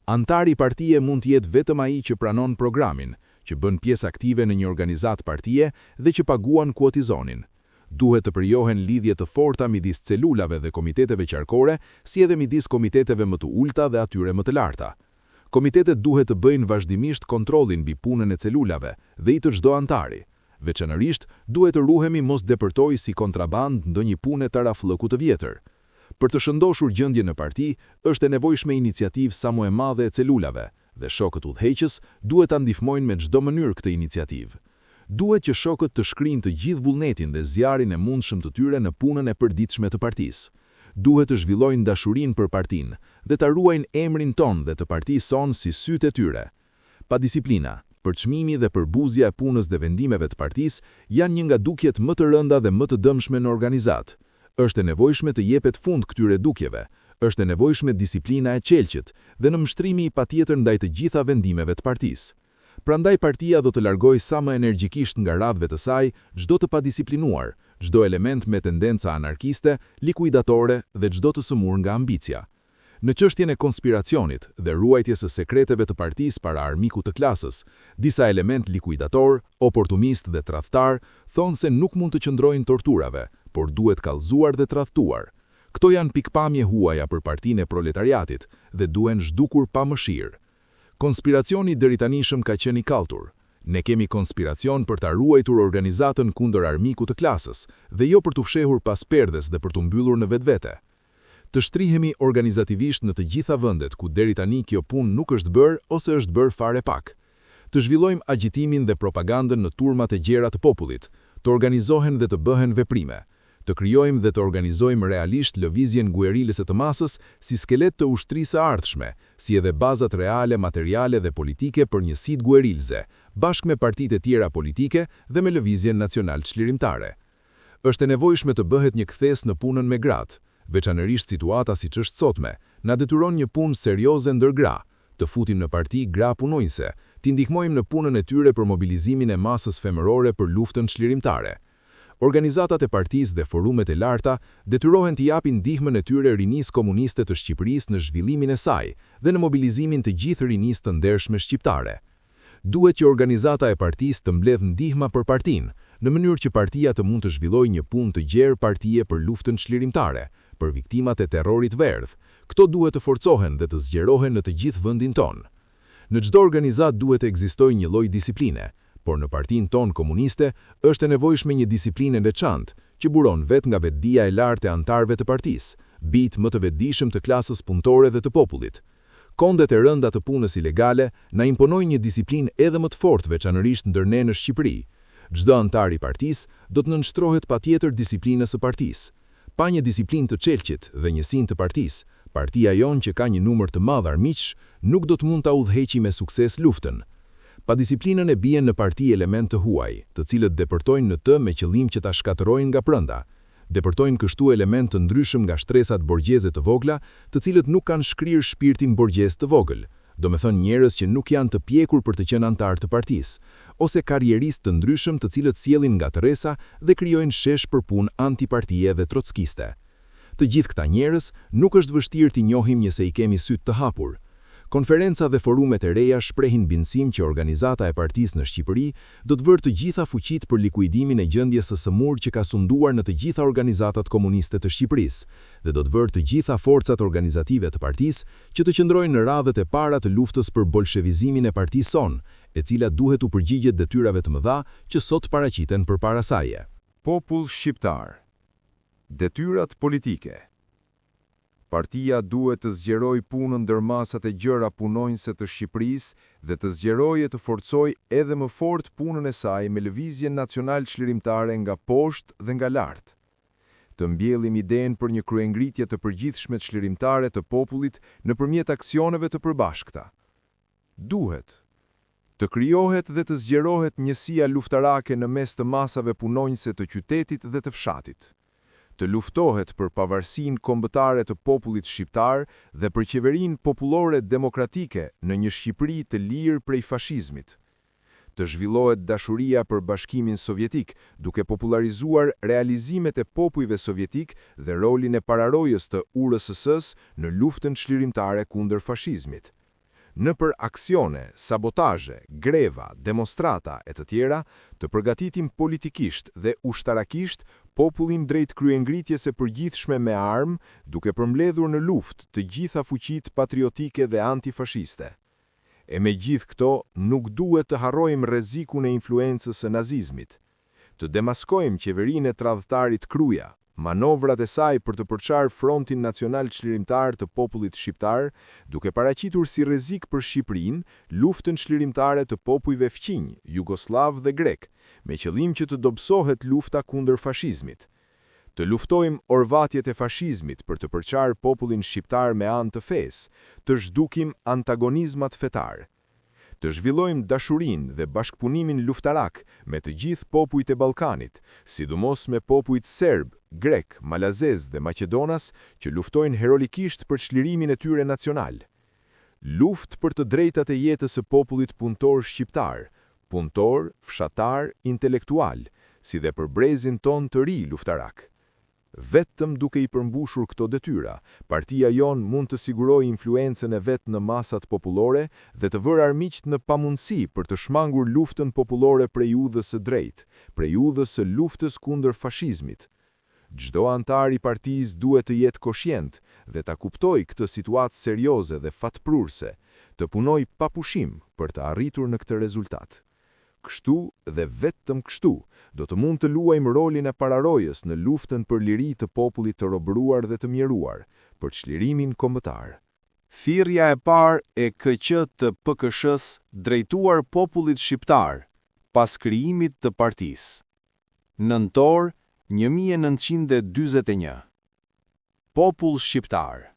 [SPEAKER 2] Antari partie mund të jetë vetëm ai që pranon programin, që bën pjesë aktive në një organizat partie dhe që paguan kuotizonin. Duhet të krijohen lidhje të forta midis celulave dhe komiteteve qarkore, si edhe midis komiteteve më të ulta dhe atyre më të larta.
[SPEAKER 3] Komitetet duhet të bëjnë vazhdimisht kontrollin mbi punën e celulave dhe i të çdo antari. Veçanërisht, duhet të ruhemi mos depërtoj si kontraband ndonjë pune tarafllëku të vjetër. Për të shëndoshur gjendje në parti, është e nevojshme iniciativë sa më e madhe e celulave, dhe shokët udhëheqës duhet ta ndihmojnë me çdo mënyrë këtë iniciativë. Duhet që shokët të shkrijnë të gjithë vullnetin dhe zjarrin e mundshëm të tyre në punën e përditshme të partisë. Duhet të zhvillojnë dashurinë për partinë dhe ta ruajnë emrin ton dhe të partisë son si sytë e tyre. Pa disiplina, përçmimi dhe përbuzja e punës dhe vendimeve të partisë janë një nga dukjet më të rënda dhe më të dëmshme në organizat. Është e nevojshme të jepet fund këtyre dukjeve, është e nevojshme disiplina e qelqit dhe në mshtrimi i patjetër ndaj të gjitha vendimeve të partisë. Prandaj partia do të largoj sa më energjikisht nga radhëve të saj çdo të padisiplinuar, çdo element me tendenca anarkiste, likuidatore dhe çdo të sëmur nga ambicia. Në çështjen e konspiracionit dhe ruajtjes së sekreteve të partisë para armikut të klasës, disa element likuidator, oportunist dhe tradhtar thonë se nuk mund të qëndrojnë torturave, por duhet kallëzuar dhe tradhtuar. Këto janë pikpamje huaja për partinë e proletariatit dhe duhen zhdukur pa mëshirë. Konspiracioni deri tani ka qenë i kalltur. Ne kemi konspiracion për ta ruajtur organizatën kundër armikut të klasës dhe jo për t'u fshehur pas perdes dhe për t'u mbyllur në vetvete. Të shtrihemi organizativisht në të gjitha vendet ku deri tani kjo punë nuk është bërë ose është bërë fare pak. Të zhvillojmë agjitimin dhe propagandën në turmat e gjera të popullit, të organizohen dhe të bëhen veprime, të krijojmë dhe të organizojmë realisht lëvizjen guerilëse të masës si skelet të ushtrisë së ardhshme, si edhe bazat reale, materiale dhe politike për një sit guerilëse, bashkë me partitë e tjera politike dhe me lëvizjen nacional çlirimtare. Është e nevojshme të bëhet një kthes në punën me gratë. Veçanërisht situata siç është sotme, na detyron një punë serioze ndër gra, të futim në parti gra punonjëse, t'i ndihmojmë në punën e tyre për mobilizimin e masës femërore për luftën çlirimtare. Organizatat e partisë dhe forumet e larta detyrohen t'i japin ndihmën e tyre rinisë komuniste të Shqipërisë në zhvillimin e saj dhe në mobilizimin të gjithë rinisë të ndershme shqiptare. Duhet që organizata e partisë të mbledh ndihma për partinë, në mënyrë që partia të mund të zhvillojë një punë të gjerë partie për luftën çlirimtare, për viktimat e terrorit verdh. Këto duhet të forcohen dhe të zgjerohen në të gjithë vendin tonë. Në çdo organizat duhet të ekzistojë një lloj disipline, por në partinë tonë komuniste është e nevojshme një disiplinë e veçantë, që buron vetë nga vetdia e lartë e antarëve të partisë, bijt më të vetëdijshëm të klasës punëtore dhe të popullit. Kondet e rënda të punës ilegale na imponojnë një disiplinë edhe më të fortë veçanërisht ndër ne në Shqipëri. Çdo antar i partisë do të nënshtrohet patjetër disiplinës së partisë. Pa një disiplinë të çelqit dhe njësinë të partisë, partia jonë që ka një numër të madh armiqsh nuk do të mund ta udhëheqë me sukses luftën. Pa disiplinën e bien në parti element të huaj, të cilët depërtojnë në të me qëllim që ta shkatërrojnë nga brenda. Depërtojnë kështu element të ndryshëm nga shtresat borgjeze të vogla, të cilët nuk kanë shkrirë shpirtin borgjez të vogël, domethënë njerëz që nuk janë të pjekur për të qenë antar të partisë, ose karrieristë të ndryshëm të cilët sjellin nga tërresa dhe krijojnë shesh për punë antipartie dhe trockiste. Të gjithë këta njerëz nuk është vështirë t'i njohim nëse i kemi sytë të hapur. Konferenca dhe forumet e reja shprehin bindësim që organizata e partisë në Shqipëri do të vërë të gjitha fuqitë për likuidimin e gjendjes së sëmurë që ka sunduar në të gjitha organizatat komuniste të Shqipërisë dhe do të vërë të gjitha forcat organizative të partisë që të qëndrojnë në radhët e para të luftës për bolshevizimin e partisë sonë, e cila duhet u përgjigjet detyrave të mëdha që sot paraqiten përpara saj.
[SPEAKER 2] Popull shqiptar. Detyrat politike. Partia duhet të zgjerojë punën ndër masat e gjëra punonjëse të Shqipërisë dhe të zgjerojë e të forcojë edhe më fort punën e saj me lëvizjen nacional çlirimtare nga poshtë dhe nga lart. Të mbjellim idenë për një kryengritje të përgjithshme çlirimtare të popullit nëpërmjet aksioneve të përbashkëta. Duhet të krijohet dhe të zgjerohet njësia luftarake në mes të masave punonjëse të qytetit dhe të fshatit. Të luftohet për pavarësinë kombëtare të popullit shqiptar dhe për qeverinë popullore demokratike në një Shqipëri të lirë prej fashizmit. Të zhvillohet dashuria për Bashkimin Sovjetik, duke popularizuar realizimet e popujve sovjetik dhe rolin e pararojës të URSS-s në luftën çlirimtare kundër fashizmit. Në për aksione, sabotazhe, greva, demonstrata e të tjera, të përgatitim politikisht dhe ushtarakisht popullin drejt kryengritjes së përgjithshme me armë, duke përmbledhur në luftë të gjitha fuqitë patriotike dhe antifashiste.
[SPEAKER 1] E me gjithë këto, nuk duhet të harrojmë rrezikun e influencës së nazizmit. Të demaskojmë qeverinë e tradhtarit Kruja, manovrat e saj për të përçarë Frontin Nacional Çlirimtar të popullit shqiptar, duke paraqitur si rrezik për Shqipërinë luftën çlirimtare të popujve fqinj, jugoslav dhe grek, me qëllim që të dobësohet lufta kundër fashizmit. Të luftojmë orvatjet e fashizmit për të përçarë popullin shqiptar me anë të fesë, të zhdukim antagonizmat fetar. Të zhvillojmë dashurinë dhe bashkëpunimin luftarak me të gjithë popujt e Ballkanit, sidomos me popujt serb, grek, malazez dhe maqedonas që luftojnë heroikisht për çlirimin e tyre nacional. Luftë për të drejtat e jetës së popullit punëtor shqiptar, punëtor, fshatar, intelektual, si dhe për brezin ton të ri luftarak. Vetëm duke i përmbushur këto detyra, partia jon mund të sigurojë influencën e vet në masat popullore dhe të vërë armiqt në pamundësi për të shmangur luftën popullore prej udhës së drejtë, prej udhës së luftës kundër fashizmit. Çdo antar i partisë duhet të jetë koshient dhe ta kuptojë këtë situatë serioze dhe fatprurse, të punojë pa pushim për të arritur në këtë rezultat. Kështu dhe vetëm kështu, do të mund të luajmë rolin e pararojës në luftën për liri të popullit të robëruar dhe të mjeruar, për çlirimin kombëtar.
[SPEAKER 2] Thirrja e parë e KQ të PKSH-s drejtuar popullit shqiptar, pas krijimit të partisë. Nëntor 1941. Popull shqiptar.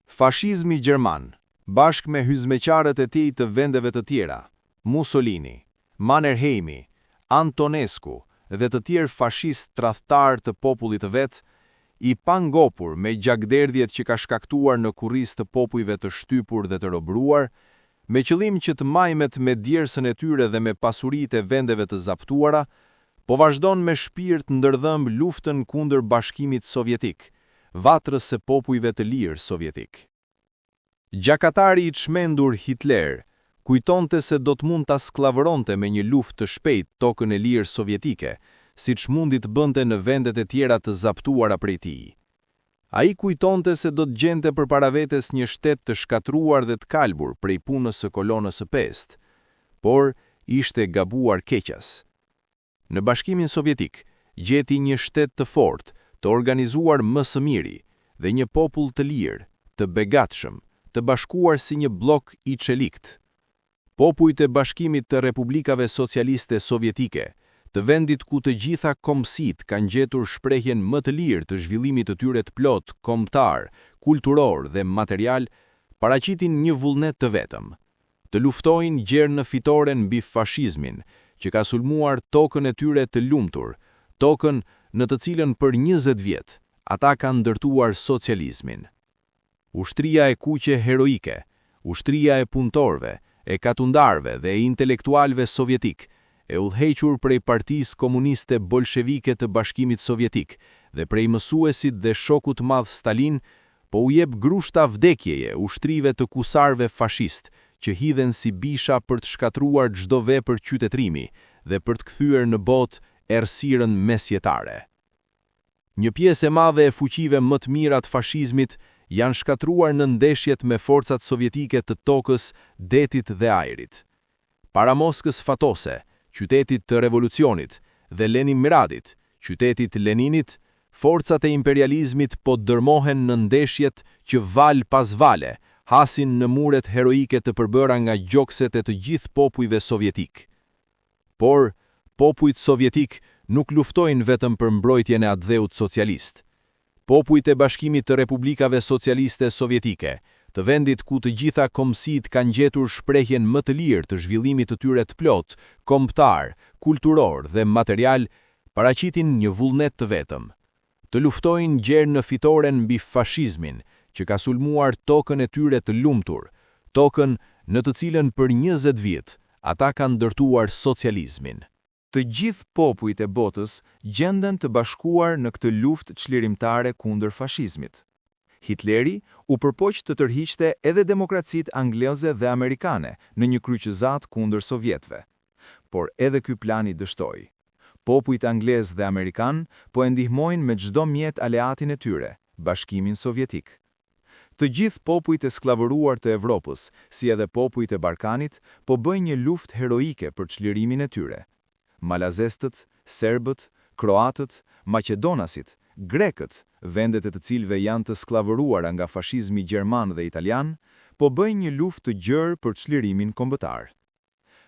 [SPEAKER 2] Fashizmi gjerman, bashkë me hyzmeqarët e tij të vendeve të tjera, Mussolini, Mannerheimi, Antonescu dhe të tjerë fashist tradhtar të popullit të vet, i pangopur me gjakderdhjet që ka shkaktuar në kurrizë të popujve të shtypur dhe të robëruar, me qëllim që të majmet me djersën e tyre dhe me pasuritë e vendeve të zaptuara, po vazhdon me shpirt ndërdhëmb luftën kundër bashkimit sovjetik, vatrës së popujve të lirë sovjetik. Gjakatari i çmendur Hitler kujtonte se do të mund ta skllavëronte me një luftë të shpejtë tokën e lirë sovjetike, siç mundi të bënte në vendet e tjera të zaptuara prej tij. Ai kujtonte se do të gjente përpara vetes një shtet të shkatruar dhe të kalbur prej punës së kolonës së pestë, por ishte gabuar keqas. Në Bashkimin Sovjetik gjeti një shtet të fortë, të organizuar më së miri dhe një popull të lirë, të begatshëm, të bashkuar si një blok i çelikt. Popujt e Bashkimit të Republikave Socialiste Sovjetike, të vendit ku të gjitha kombësit kanë gjetur shprehjen më të lirë të zhvillimit të tyre të plot, kombëtar, kulturor dhe material, paraqitin një vullnet të vetëm, të luftojnë gjerë në fitoren mbi fashizmin, që ka sulmuar tokën e tyre të lumtur, tokën në të cilën për 20 vjet ata kanë ndërtuar socializmin. Ushtria e kuqe heroike, ushtria e punëtorëve, e katundarve dhe e intelektualve sovjetik, e udhëhequr prej Partisë Komuniste Bolshevike të Bashkimit Sovjetik dhe prej mësuesit dhe shokut madh Stalin, po u jep grushta vdekjeje ushtrive të kusarve fashist, që hidhen si bisha për të shkatruar çdo vepër qytetrimi dhe për të kthyer në botë errësirën mesjetare. Një pjesë e madhe e fuqive më të mira të fashizmit janë shkatruar në ndeshjet me forcat sovjetike të tokës, detit dhe ajrit. Para Moskës fatose, qytetit të revolucionit, dhe Leningradit, qytetit Leninit, forcat e imperializmit po dërmohen në ndeshjet që val pas vale, hasin në muret heroike të përbëra nga gjokset e të gjithë popujve sovjetik. Por, popujt sovjetik nuk luftojnë vetëm për mbrojtjen e atdheut socialist. Popujt e Bashkimit të Republikave Socialiste Sovjetike, të vendit ku të gjitha kombësit kanë gjetur shprehjen më të lirë të zhvillimit të tyre të plot, kombëtar, kulturor dhe material, paraqitin një vullnet të vetëm. Të luftojnë gjerë në fitoren mbi fashizmin, që ka sulmuar tokën e tyre të lumtur, tokën në të cilën për 20 vjet ata kanë ndërtuar socializmin. Të gjithë popujt e botës gjenden të bashkuar në këtë luftë çlirimtare kundër fashizmit. Hitleri u përpoq të tërhiqte edhe demokracitë angleze dhe amerikane në një kryqëzat kundër sovjetëve. Por edhe ky plan i dështoi. Popujt anglez dhe amerikan po e ndihmojnë me çdo mjet aleatin e tyre, Bashkimin Sovjetik. Të gjithë popujt e sklavëruar të Evropës, si edhe popujt e Ballkanit, po bëjnë një luftë heroike për çlirimin e tyre. Malazestët, serbët, kroatët, maqedonasit, grekët, vendet e të cilëve janë të sklavëruara nga fashizmi gjerman dhe italian, po bëjnë një luftë të gjerë për çlirimin kombëtar.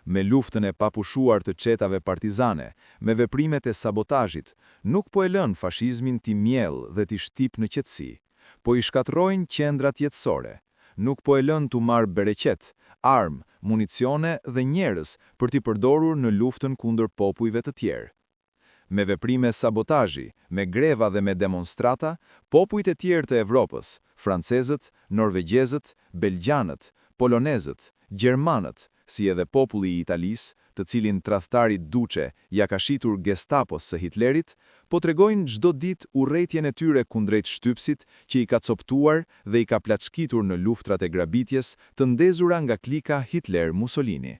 [SPEAKER 2] Me luftën e papushuar të çetave partizane, me veprimet e sabotazhit, nuk po e lën fashizmin t'i mjell dhe t'i shtip në qetësi, po i shkatrojnë qendrat jetësore, nuk po e lën t'u marrë bereqet, armë, municione dhe njerëz për t'i përdorur në luftën kundër popujve të tjerë. Me veprime sabotazhi, me greva dhe me demonstrata, popujt e tjerë të Evropës, francezët, norvegjezët, belgjanët, polonezët, gjermanët, si edhe populli i Italisë, të cilin tradhtari Duce ja ka shitur Gestapos së Hitlerit, po tregojnë çdo ditë urrëtitjen e tyre kundrejt shtypsit që i ka coptuar dhe i ka plaçkitur në luftrat e grabitjes të ndezura nga klika Hitler-Mussolini.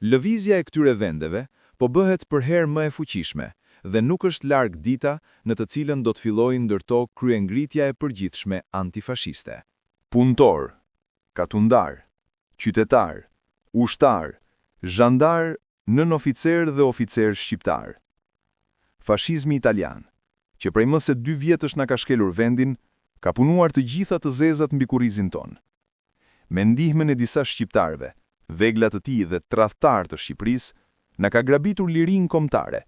[SPEAKER 2] Lëvizja e këtyre vendeve po bëhet për herë më e fuqishme dhe nuk është larg dita në të cilën do të fillojë ndërto kryengritja e përgjithshme antifashiste.
[SPEAKER 1] Punëtor, katundar, qytetar, ushtar, zhandar, nën oficer dhe oficer shqiptar. Fashizmi italian, që prej më se 2 vjetësh na ka shkelur vendin, ka punuar të gjitha të zezat mbi kurrizin ton. Me ndihmën e disa shqiptarëve, vegla të tij dhe tradhtar të Shqipërisë, na ka grabitur lirinë kombëtare,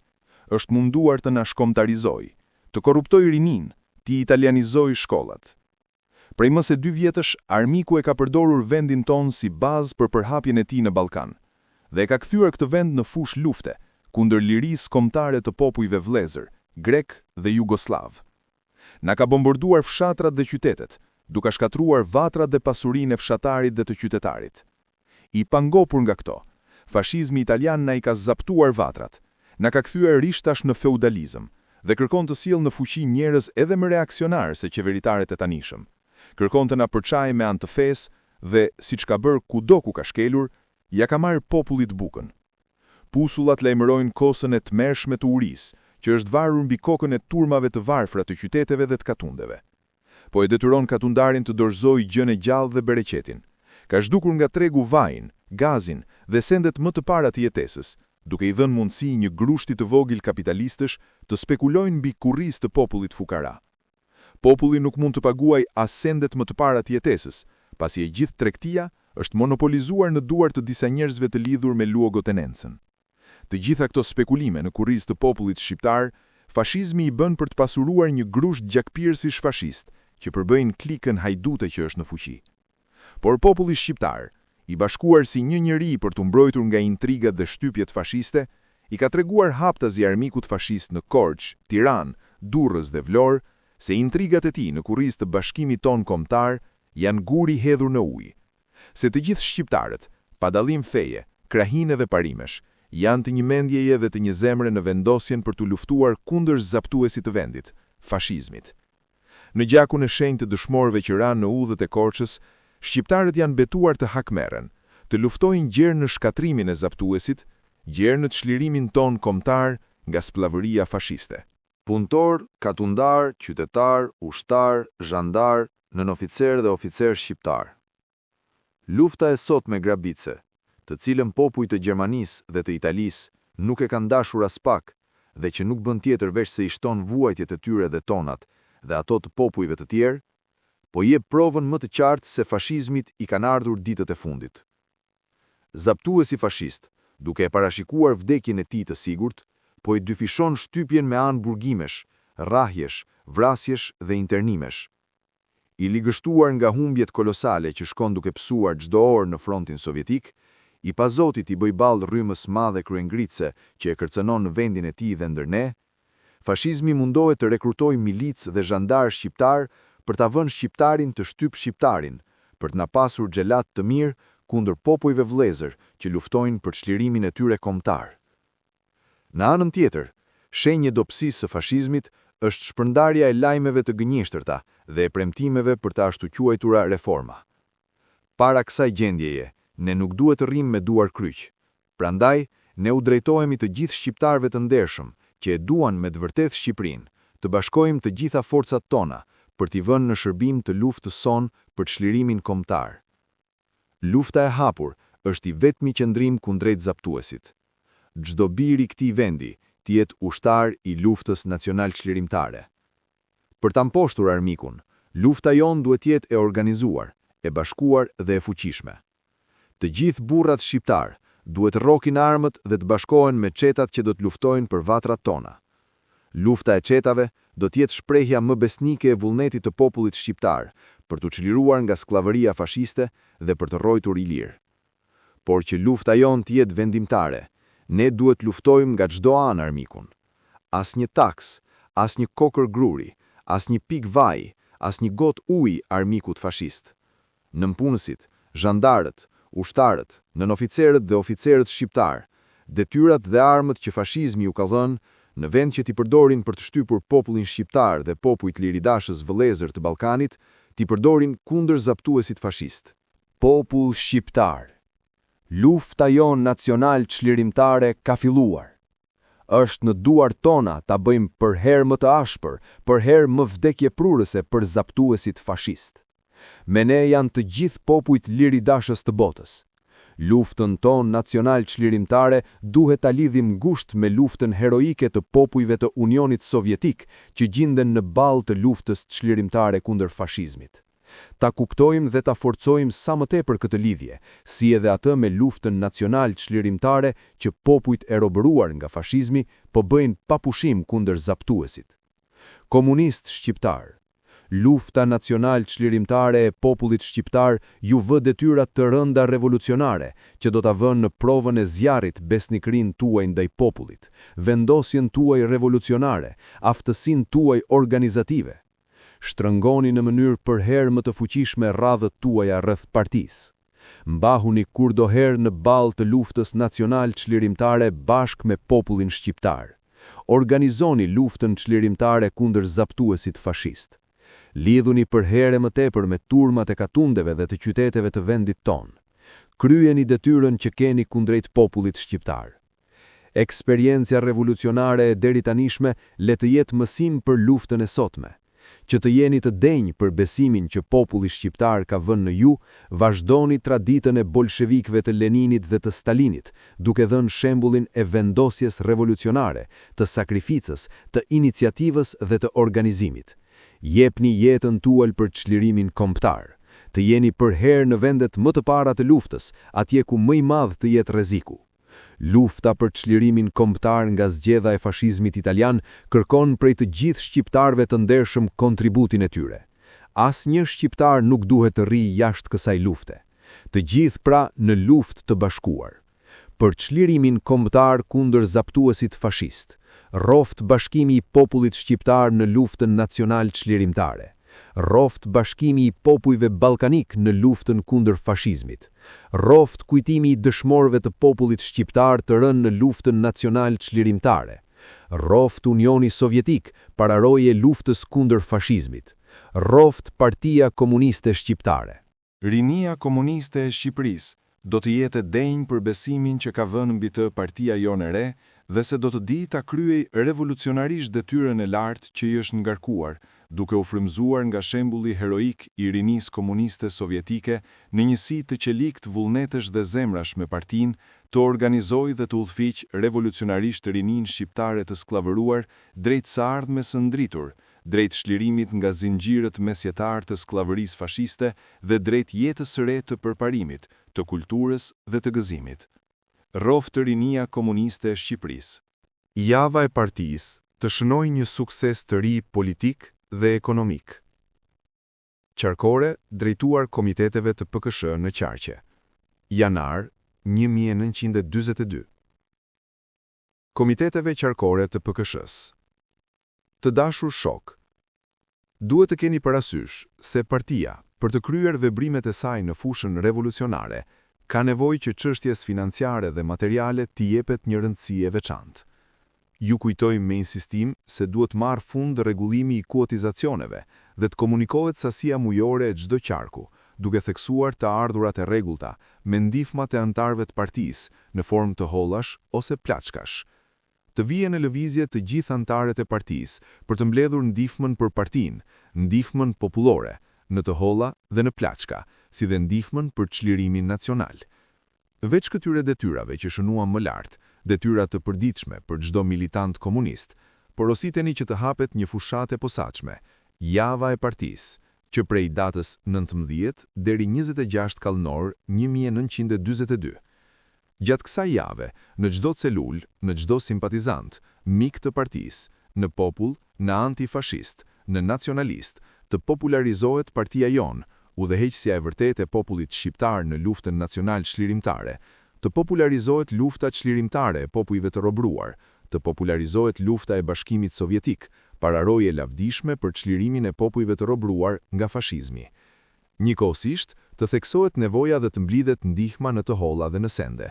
[SPEAKER 1] është munduar të na shkombëtarizojë, të korruptojë rinin, të italianizojë shkollat. Prej më se 2 vjetësh, armiku e ka përdorur vendin ton si bazë për përhapjen e tij në Ballkan, dhe ka kthyer këtë vend në fushë lufte kundër lirisë kombëtare të popujve vëllezër, grek dhe jugoslav. Na ka bombarduar fshatrat dhe qytetet, duke shkatruar vatrat dhe pasurinë e fshatarit dhe të qytetarit. I pangopur nga këto, fashizmi italian na i ka zaptuar vatrat, na ka kthyer rishtash në feudalizëm dhe kërkon të sjellë në fuqi njerëz edhe më reaksionar se qeveritarët e tanishëm. Kërkon të na përçajë me anë të fesë dhe, siç ka bërë kudo ku ka shkelur, ja ka marrë popullit bukën. Pusullat lajmërojnë kosën e tmerrshme të urisë, që është varur mbi kokën e turmave të varfra të qyteteve dhe të katundeve. Po e detyron katundarin të dorëzojë gjën e gjallë dhe bereqetin. Ka zhdukur nga tregu vajin, gazin dhe sendet më të para të jetesës, duke i dhënë mundësi një grushti të vogël kapitalistësh të spekulojnë mbi kurrizë të popullit fukara. Populli nuk mund të paguaj as sendet më të para të jetesës, pasi e gjithë tregtia është monopolizuar në duar të disa njerëzve të lidhur me luogotenencën. Të gjitha këto spekulime në kurrizë të popullit shqiptar, fashizmi i bën për të pasuruar një grusht gjakpirësish fashist, që përbëjnë klikën hajdute që është në fuqi. Por populli shqiptar, i bashkuar si një njeri për të mbrojtur nga intrigat dhe shtypjet fashiste, i ka treguar haptazi armikut fashist në Korçë, Tiranë, Durrës dhe Vlorë, se intrigat e tij në kurrizë të bashkimit ton kombëtar janë guri hedhur në ujë. Se të gjithë shqiptarët, pa dallim feje, krahine dhe parimesh, janë të një mendjeje dhe të një zemre në vendosjen për të luftuar kundër zaptuesit të vendit, fashizmit. Në gjakun e shenjtë të dëshmorëve që ranë në udhët e Korçës, shqiptarët janë betuar të hakmerren, të luftojnë gjerë në shkatrimin e zaptuesit, gjerë në çlirimin ton kombëtar nga splavëria fashiste.
[SPEAKER 2] Punëtor, katundar, qytetar, ushtar, zhandar, nënoficer dhe oficer shqiptar. Lufta e sot me grabice, të cilën popujt të Gjermanisë dhe të Italisë nuk e kanë dashur as pak dhe që nuk bën tjetër veç se i shton vuajtjet e tyre dhe tonat dhe ato të popujve të tjerë, po jep provën më të qartë se fashizmit i kanë ardhur ditët e fundit. Zaptuesi fashist, duke e parashikuar vdekjen e tij të sigurt, po i dyfishon shtypjen me anë burgimesh, rrahjesh, vrasjesh dhe internimesh. I ligështuar nga humbjet kolosale që shkon duke psuar çdo orë në frontin sovjetik, i pazotit i bëj ballë rrymës madhe kryengritse që e kërcënon në vendin e tij dhe ndërne, fashizmi mundohet të rekrutojë milicë dhe zhandar shqiptar për ta vënë shqiptarin të shtyp shqiptarin, për të na pasur xhelat të mirë kundër popujve vëllezër që luftojnë për çlirimin e tyre kombëtar. Në anën tjetër, shenjë dobësisë së fashizmit është shpërndarja e lajmeve të gënjeshtërta dhe e premtimeve për të ashtu quajtura reforma. Para kësaj gjendjeje, ne nuk duhet të rrim me duar kryq. Prandaj, ne u drejtohemi të gjithë shqiptarëve të ndershëm, që e duan me të vërtetë Shqipërinë, të bashkojmë të gjitha forcat tona për t'i vënë në shërbim të luftës sonë për çlirimin kombëtar. Lufta e hapur është i vetmi qëndrim kundrejt zaptuesit. Çdo bir i këtij vendi të jetë ushtar i luftës nacional çlirimtare. Për ta mposhtur armikun, lufta jon duhet të jetë e organizuar, e bashkuar dhe e fuqishme. Të gjithë burrat shqiptar duhet rrokin armët dhe të bashkohen me çetat që do të luftojnë për vatrat tona. Lufta e çetave do të jetë shprehja më besnike e vullnetit të popullit shqiptar për të çliruar nga skllavëria fashiste dhe për të rrojtur i lirë. Por që lufta jon të jetë vendimtare, ne duhet luftojmë nga çdo anë armikun. Asnjë taks, asnjë kokër gruri, asnjë pik vaji, asnjë got ujë armikut fashist. Nënpunësit, zhandarët, ushtarët, nënoficerët dhe oficerët shqiptar, detyrat dhe armët që fashizmi u ka dhënë, në vend që t'i përdorin për të shtypur popullin shqiptar dhe popujt liridashës vëllezër të Ballkanit, t'i përdorin kundër zaptuesit fashist.
[SPEAKER 4] Popull shqiptar. Lufta jon nacional çlirimtare ka filluar. Është në duart tona ta bëjmë për herë më të ashpër, për herë më vdekjeprurëse për zaptuesit fashist. Me ne janë të gjithë popujt liridashës të botës. Luftën tonë nacional çlirimtare duhet ta lidhim ngushtë me luftën heroike të popujve të Unionit Sovjetik që gjenden në ballë të luftës çlirimtare kundër fashizmit. Ta kuptojmë dhe ta forcojmë sa më tepër këtë lidhje, si edhe atë me luftën nacional çlirimtare që popujt e robëruar nga fashizmi po bëjnë pa pushim kundër zaptuesit. Komunist shqiptar. Lufta nacional çlirimtare e popullit shqiptar ju vë detyrat të rënda revolucionare që do ta vënë në provën e zjarrit besnikërinë tuaj ndaj popullit, vendosjen tuaj revolucionare, aftësinë tuaj organizative. Shtrëngoni në mënyrë për herë më të fuqishme radhët tuaja rreth partisë. Mbahuni kurdoherë në ballë të luftës nacional çlirimtare bashkë me popullin shqiptar. Organizoni luftën çlirimtare kundër zaptuesit fashist. Lidhuni për herë më tepër me turmat e katundeve dhe të qyteteve të vendit tonë. Kryeni detyrën që keni kundrejt popullit shqiptar. Eksperiencia revolucionare e deritanishme le të jetë mësim për luftën e sotme. Që të jeni të denjë për besimin që populli shqiptar ka vënë në ju, vazhdoni traditën e bolshevikëve të Leninit dhe të Stalinit, duke dhënë shembullin e vendosjes revolucionare, të sakrificës, të iniciativës dhe të organizimit. Jepni jetën tuaj për çlirimin kombëtar. Të jeni për herë në vendet më të para të luftës, atje ku më i madh të jetë rreziku. Lufta për çlirimin kombëtar nga zgjedha e fashizmit italian kërkon prej të gjithë shqiptarëve të ndershëm kontributin e tyre. Asnjë shqiptar nuk duhet të rrijë jashtë kësaj lufte. Të gjithë pra në luftë të bashkuar. Për çlirimin kombëtar kundër zaptuesit fashist. Roft bashkimi i popullit shqiptar në luftën nacional çlirimtare. Roft bashkimi i popujve ballkanik në luftën kundër fashizmit. Roft kujtimi i dëshmorëve të popullit shqiptar të rënë në luftën nacional çlirimtare. Roft Unioni Sovjetik para roje luftës kundër fashizmit. Roft Partia Komuniste Shqiptare.
[SPEAKER 2] Rinia Komuniste e Shqipërisë do të jetë e denjë për besimin që ka vënë mbi të partia jonë e re dhe se do të di ta kryej revolucionarisht detyrën e lartë që i është ngarkuar, duke u frymzuar nga shembulli heroik i rinisë komuniste sovjetike në njësi të qelikt vullnetesh dhe zemrash me partinë, të organizojë dhe të udhëfiq revolucionarisht rininë shqiptare të skllavëruar drejt së ardhmes së ndritur, drejt shlirimit nga zinxhirët mesjetar të skllavërisë fashiste dhe drejt jetës së re të përparimit, të kulturës dhe të gëzimit. Roft Rinia Komuniste e Shqipërisë.
[SPEAKER 1] Java e partisë të shënoj një sukses të ri politik dhe ekonomik. Qarkore drejtuar komiteteve të PKSH në Qarqe. Janar 1942. Komiteteve qarkore të PKSH-s. Të dashur shok, duhet të keni parasysh se partia, për të kryer veprimet e saj në fushën revolucionare, ka nevojë që çështjes financiare dhe materiale t'i jepet një rëndësi e veçantë. Ju kujtojmë me insistim se duhet marrë fund rregullimi i kuotizacioneve dhe të komunikohet sasia mujore e çdo qarku, duke theksuar të ardhurat e rregullta me ndihmën e anëtarëve të partisë në formë të hollash ose plaçkash.
[SPEAKER 2] të vijë në lëvizje të gjithë anëtarët e partisë për të mbledhur ndihmën për partinë, ndihmën popullore, në të holla dhe në plaçka, si dhe ndihmën për çlirimin nacional. Veç këtyre detyrave që shënuam më lart, detyra të përditshme për çdo militant komunist, porositeni që të hapet një fushatë e posaçme, java e partisë, që prej datës 19 deri 26 kallënor 1942. Gjatë kësaj jave, në çdo celul, në çdo simpatizant, mik të partisë, në popull, në antifashist, në nacionalist, të popularizohet partia jonë, udhëheqësja e vërtetë e popullit shqiptar në luftën nacional çlirimtare, të popularizohet lufta çlirimtare e popujve të robëruar, të popularizohet lufta e Bashkimit Sovjetik, pararoje lavdishme për çlirimin e popujve të robëruar nga fashizmi. Njëkohësisht, të theksohet nevoja dhe të mblidhet ndihma në të holla dhe në sende.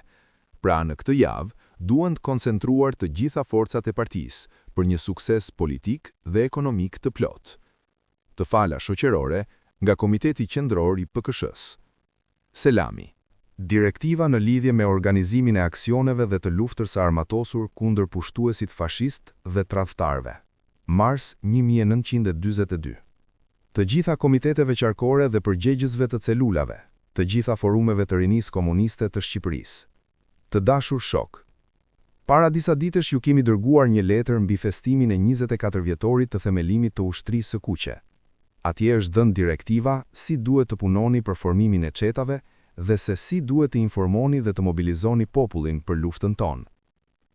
[SPEAKER 2] Pra në këtë javë, duhen të koncentruar të gjitha forcat e partisë për një sukses politik dhe ekonomik të plotë. Të fala shoqërore nga Komiteti Qendror i PKSH-s. Selami.
[SPEAKER 1] Direktiva në lidhje me organizimin e aksioneve dhe të luftës së armatosur kundër pushtuesit fashist dhe tradhtarëve. Mars 1942. Të gjitha komiteteve qarkore dhe përgjegjësve të celulave, të gjitha forumeve të rinisë komuniste të Shqipërisë. Të dashur shok. Para disa ditësh ju kemi dërguar një letër mbi festimin e 24 vjetorit të themelimit të ushtrisë së kuqe. Atje është dhënë direktiva si duhet të punoni për formimin e çetave dhe se si duhet të informoni dhe të mobilizoni popullin për luftën tonë.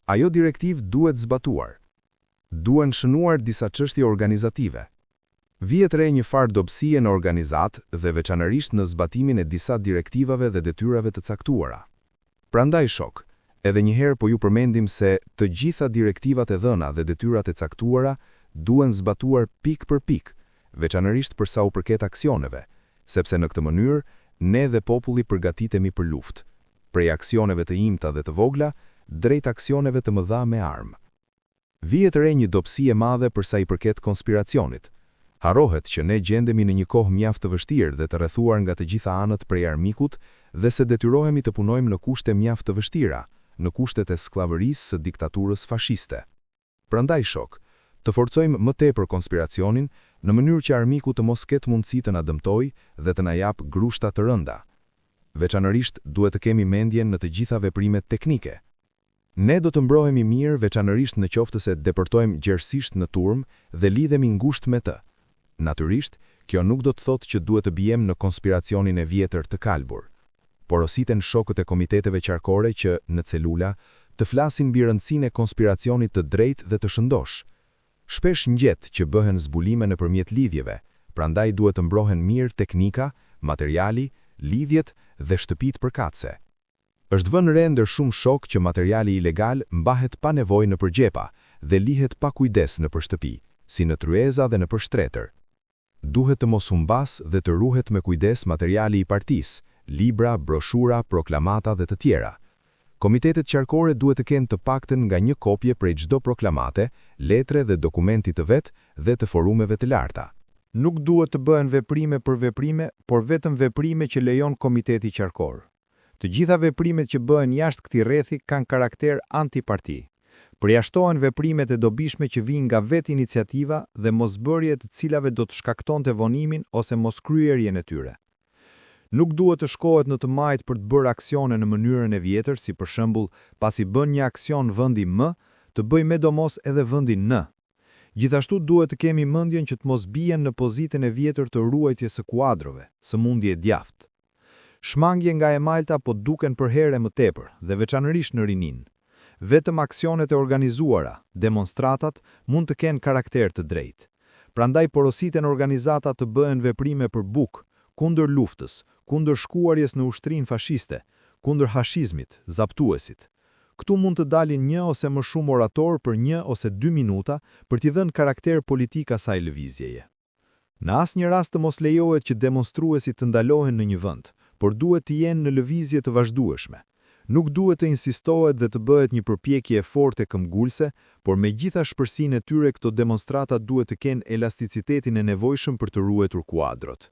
[SPEAKER 1] Ajo direktiv duhet zbatuar. Duhen shënuar disa çështje organizative. Vihet re një farë dobësie në organizat dhe veçanërisht në zbatimin e disa direktivave dhe detyrave të caktuara. Prandaj shok, edhe njëherë po ju përmendim se të gjitha direktivat e dhëna dhe detyrat e caktuara duhen zbatuar pik për pik, veçanërisht për sa u përket aksioneve, sepse në këtë mënyrë ne dhe populli përgatitemi për luftë, prej aksioneve të imta dhe të vogla, drejt aksioneve të mëdha me armë. Vihet re një dobësi e madhe për sa i përket konspiracionit. Harrohet që ne gjendemi në një kohë mjaft të vështirë dhe të rrethuar nga të gjitha anët prej armikut dhe se detyrohemi të punojmë në kushte mjaft të vështira, në kushtet e skllavërisë së diktaturës fashiste. Prandaj shok, të forcojmë më tepër konspiracionin në mënyrë që armiku të mos ketë mundësi të na dëmtojë dhe të na japë grushta të rënda. Veçanërisht duhet të kemi mendjen në të gjitha veprimet teknike. Ne do të mbrohemi mirë veçanërisht në qoftë se depërtojmë gjerësisht në turm dhe lidhemi ngushtë me të. Natyrisht, kjo nuk do të thotë që duhet të bijem në konspiracionin e vjetër të kalbur. Porositen shokët e komiteteve qarkore që, në celula, të flasin mbi rëndësinë e konspiracionit të drejtë dhe të shëndosh. Shpesh ngjet që bëhen zbulime nëpërmjet lidhjeve, prandaj duhet të mbrohen mirë teknika, materiali, lidhjet dhe shtëpitë përkatëse. Është vënë re ndër shumë shok që materiali ilegal mbahet pa nevojë në përgjepa dhe lihet pa kujdes në shtëpi, si në tryeza dhe në shtretër. Duhet të mos humbas dhe të ruhet me kujdes materiali i partisë, libra, broshura, proklamata dhe të tjera. Komitetet qarkore duhet të kenë të paktën nga një kopje prej çdo proklamate, letre dhe dokumenti të vet dhe të forumeve të larta.
[SPEAKER 5] Nuk duhet të bëhen veprime për veprime, por vetëm veprime që lejon komiteti qarkor. Të gjitha veprimet që bëhen jashtë këtij rrethi kanë karakter antiparti. Përjashtohen veprimet e dobishme që vijnë nga vetë iniciativa dhe mosbërjet të cilave do të shkaktonte vonimin ose moskryerjen e tyre. Nuk duhet të shkohet në të majt për të bërë aksione në mënyrën e vjetër, si për shembull, pasi bën një aksion vendi M, të bëj medomos edhe vendi N. Gjithashtu duhet të kemi mendjen që të mos bien në pozitën e vjetër të ruajtjes së kuadrove, sëmundje djaft. Shmangje nga e Malta po duken për herë më tepër dhe veçanërisht në rinin. Vetëm aksionet e organizuara, demonstratat, mund të kenë karakter të drejtë. Prandaj porositen organizata të bëhen veprime për bukë, kundër luftës, kundër shkuarjes në ushtrinë fashiste, kundër hashizmit, zaptuesit. Këtu mund të dalin një ose më shumë orator për 1 ose 2 minuta për t'i dhënë karakter politik asaj lëvizjeje. Në asnjë rast të mos lejohet që demonstruesit të ndalohen në një vend, por duhet të jenë në lëvizje të vazhdueshme. Nuk duhet të insistohet dhe të bëhet një përpjekje e fortë e këmbgulse, por me gjitha shpërsinë e tyre këto demonstrata duhet të kenë elasticitetin e nevojshëm për të ruetur kuadrot.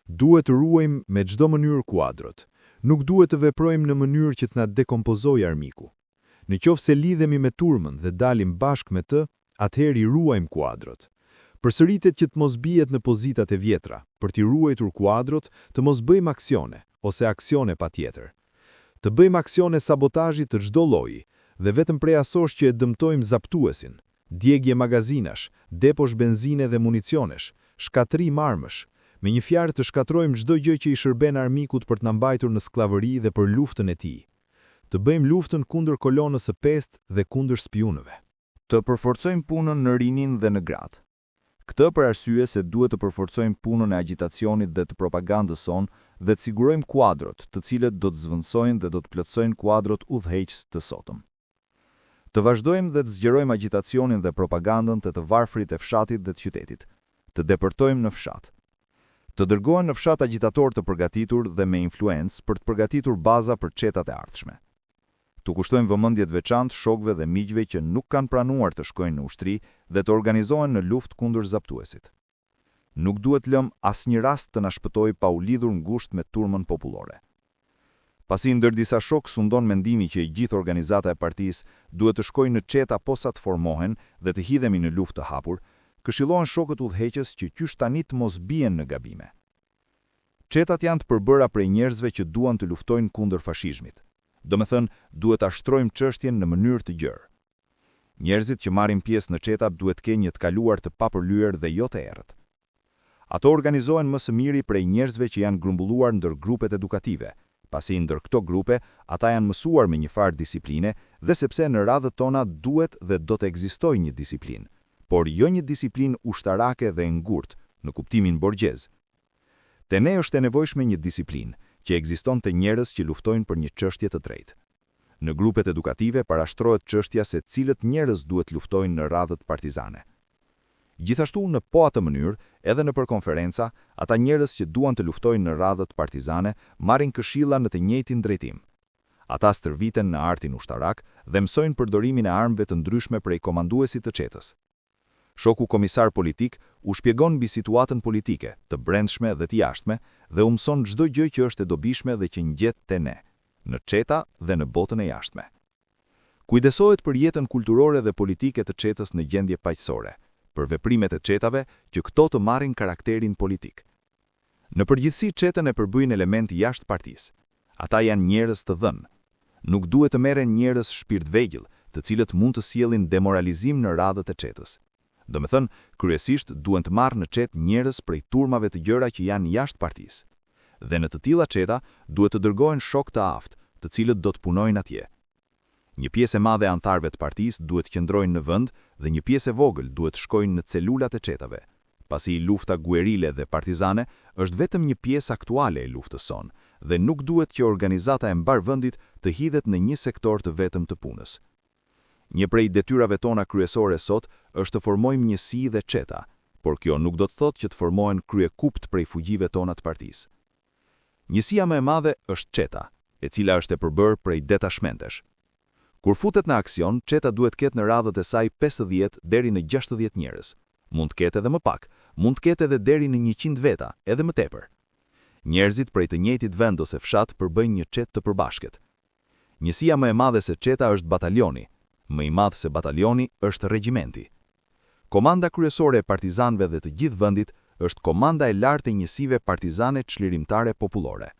[SPEAKER 5] Duhet të ruajmë me çdo mënyrë kuadrot. Nuk duhet të veprojmë në mënyrë që të na dekompozojë armiku. Në qoftë se lidhemi me turmën dhe dalim bashkë me të, atëherë i ruajmë kuadrot. Përsëritet që të mos bijet në pozitat e vjetra, për t'i ruajtur kuadrot, të mos bëjmë aksione ose aksione patjetër. Të bëjmë aksione sabotazhi të çdo lloji dhe vetëm prej asosh që e dëmtojmë zaptuesin, djegje magazinash, deposh benzine dhe municionesh, shkatrim armësh, me një fjalë të shkatrojmë çdo gjë që i shërben armikut për të na mbajtur në skllavëri dhe për luftën e tij. Të bëjmë luftën kundër kolonës së pestë dhe kundër spionëve.
[SPEAKER 1] Të përforcojmë punën në rinin dhe në gratë. Këtë për arsye se duhet të përforcojmë punën e agitacionit dhe të propagandës sonë dhe të sigurojmë kuadrot, të cilët do të zvendësojnë dhe do të plotësojnë kuadrot udhëheqës të sotëm. Të vazhdojmë dhe të zgjerojmë agitacionin dhe propagandën të varfrit e fshatit dhe të qytetit. Të depërtojmë në fshat. Të dërgohen në fshat agitatorë të përgatitur dhe me influencë për të përgatitur baza për çetat e ardhshme. Të kushtojmë vëmendje të veçantë shokëve dhe miqve që nuk kanë pranuar të shkojnë në ushtri dhe të organizohen në luftë kundër zaptuesit. Nuk duhet lëm asnjë rast të na shpëtojë pa u lidhur ngushtë me turmën popullore. Pasi ndër disa shokë sundon mendimi që e gjithë organizata e partisë duhet të shkojnë në çeta posa të formohen dhe të hidhemi në luftë të hapur, këshillohen shokët udhëheqës që qysh tani të mos bien në gabime. Çetat janë të përbëra prej njerëzve që duan të luftojnë kundër fashizmit. Domethënë, duhet ta shtrojmë çështjen në mënyrë të gjerë. Njerëzit që marrin pjesë në çeta duhet të kenë një të kaluar të papërlyer dhe jo të errët. Ato organizohen më së miri prej njerëzve që janë grumbulluar ndër grupet edukative, pasi ndër këto grupe ata janë mësuar me një farë disipline dhe sepse në radhët tona duhet dhe do të ekzistojë një disiplinë, por jo një disiplinë ushtarake dhe ngurtë në kuptimin borgjez. Te ne është e nevojshme një disiplinë që ekziston të njerëz që luftojnë për një çështje të drejtë. Në grupet edukative parashtrohet çështja se cilët njerëz duhet luftojnë në radhët partizane. Gjithashtu në po atë mënyrë, edhe nëpër konferenca, ata njerëz që duan të luftojnë në radhët partizane marrin këshilla në të njëjtin drejtim. Ata stërviten në artin ushtarak dhe mësojnë përdorimin e armëve të ndryshme prej komanduesit të çetës. Shoku komisar politik u shpjegon mbi situatën politike, të brendshme dhe të jashtme, dhe u mëson çdo gjë që është e dobishme dhe që ngjet te ne, në çeta dhe në botën e jashtme. Kujdesohet për jetën kulturore dhe politike të çetës në gjendje paqësore, për veprimet e çetave që këto të marrin karakterin politik. Në përgjithësi çetën e përbëjnë elementi jashtë partisë. Ata janë njerëz të dhënë. Nuk duhet të merren njerëz shpirtvegjël, të cilët mund të sjellin demoralizim në radhët e çetës. Domethënë, kryesisht duhen të marrë në çetë njerëz prej turmave të gjëra që janë jashtë partisë. Dhe në të tilla çeta duhet të dërgohen shokë të aftë, të cilët do të punojnë atje. Një pjesë e madhe e anëtarëve të partisë duhet të qëndrojnë në vend dhe një pjesë e vogël duhet të shkojnë në celulat e çetave. Pasi lufta guerile dhe partizane është vetëm një pjesë aktuale e luftës sonë dhe nuk duhet që organizata e mbarvendit të hidhet në një sektor të vetëm të punës. Një prej detyrave tona kryesore sot është të formojmë njësi dhe çeta, por kjo nuk do të thotë që të formohen kryekupt prej fugjive tona të partisë. Njësia më e madhe është çeta, e cila është e përbërë prej detashmentesh. Kur futet në aksion, çeta duhet ketë në radhët e saj 50 deri në 60 njerëz. Mund të ketë edhe më pak, mund të ketë edhe deri në 100 veta, edhe më tepër. Njerëzit prej të njëjtit vend ose fshat përbëjnë një çetë të përbashkët. Njësia më e madhe se çeta është batalioni. Më i madh se batalioni është regjimenti. Komanda kryesore e partizanëve dhe të gjithë vendit është komanda e lartë e njësive partizane çlirimtare popullore.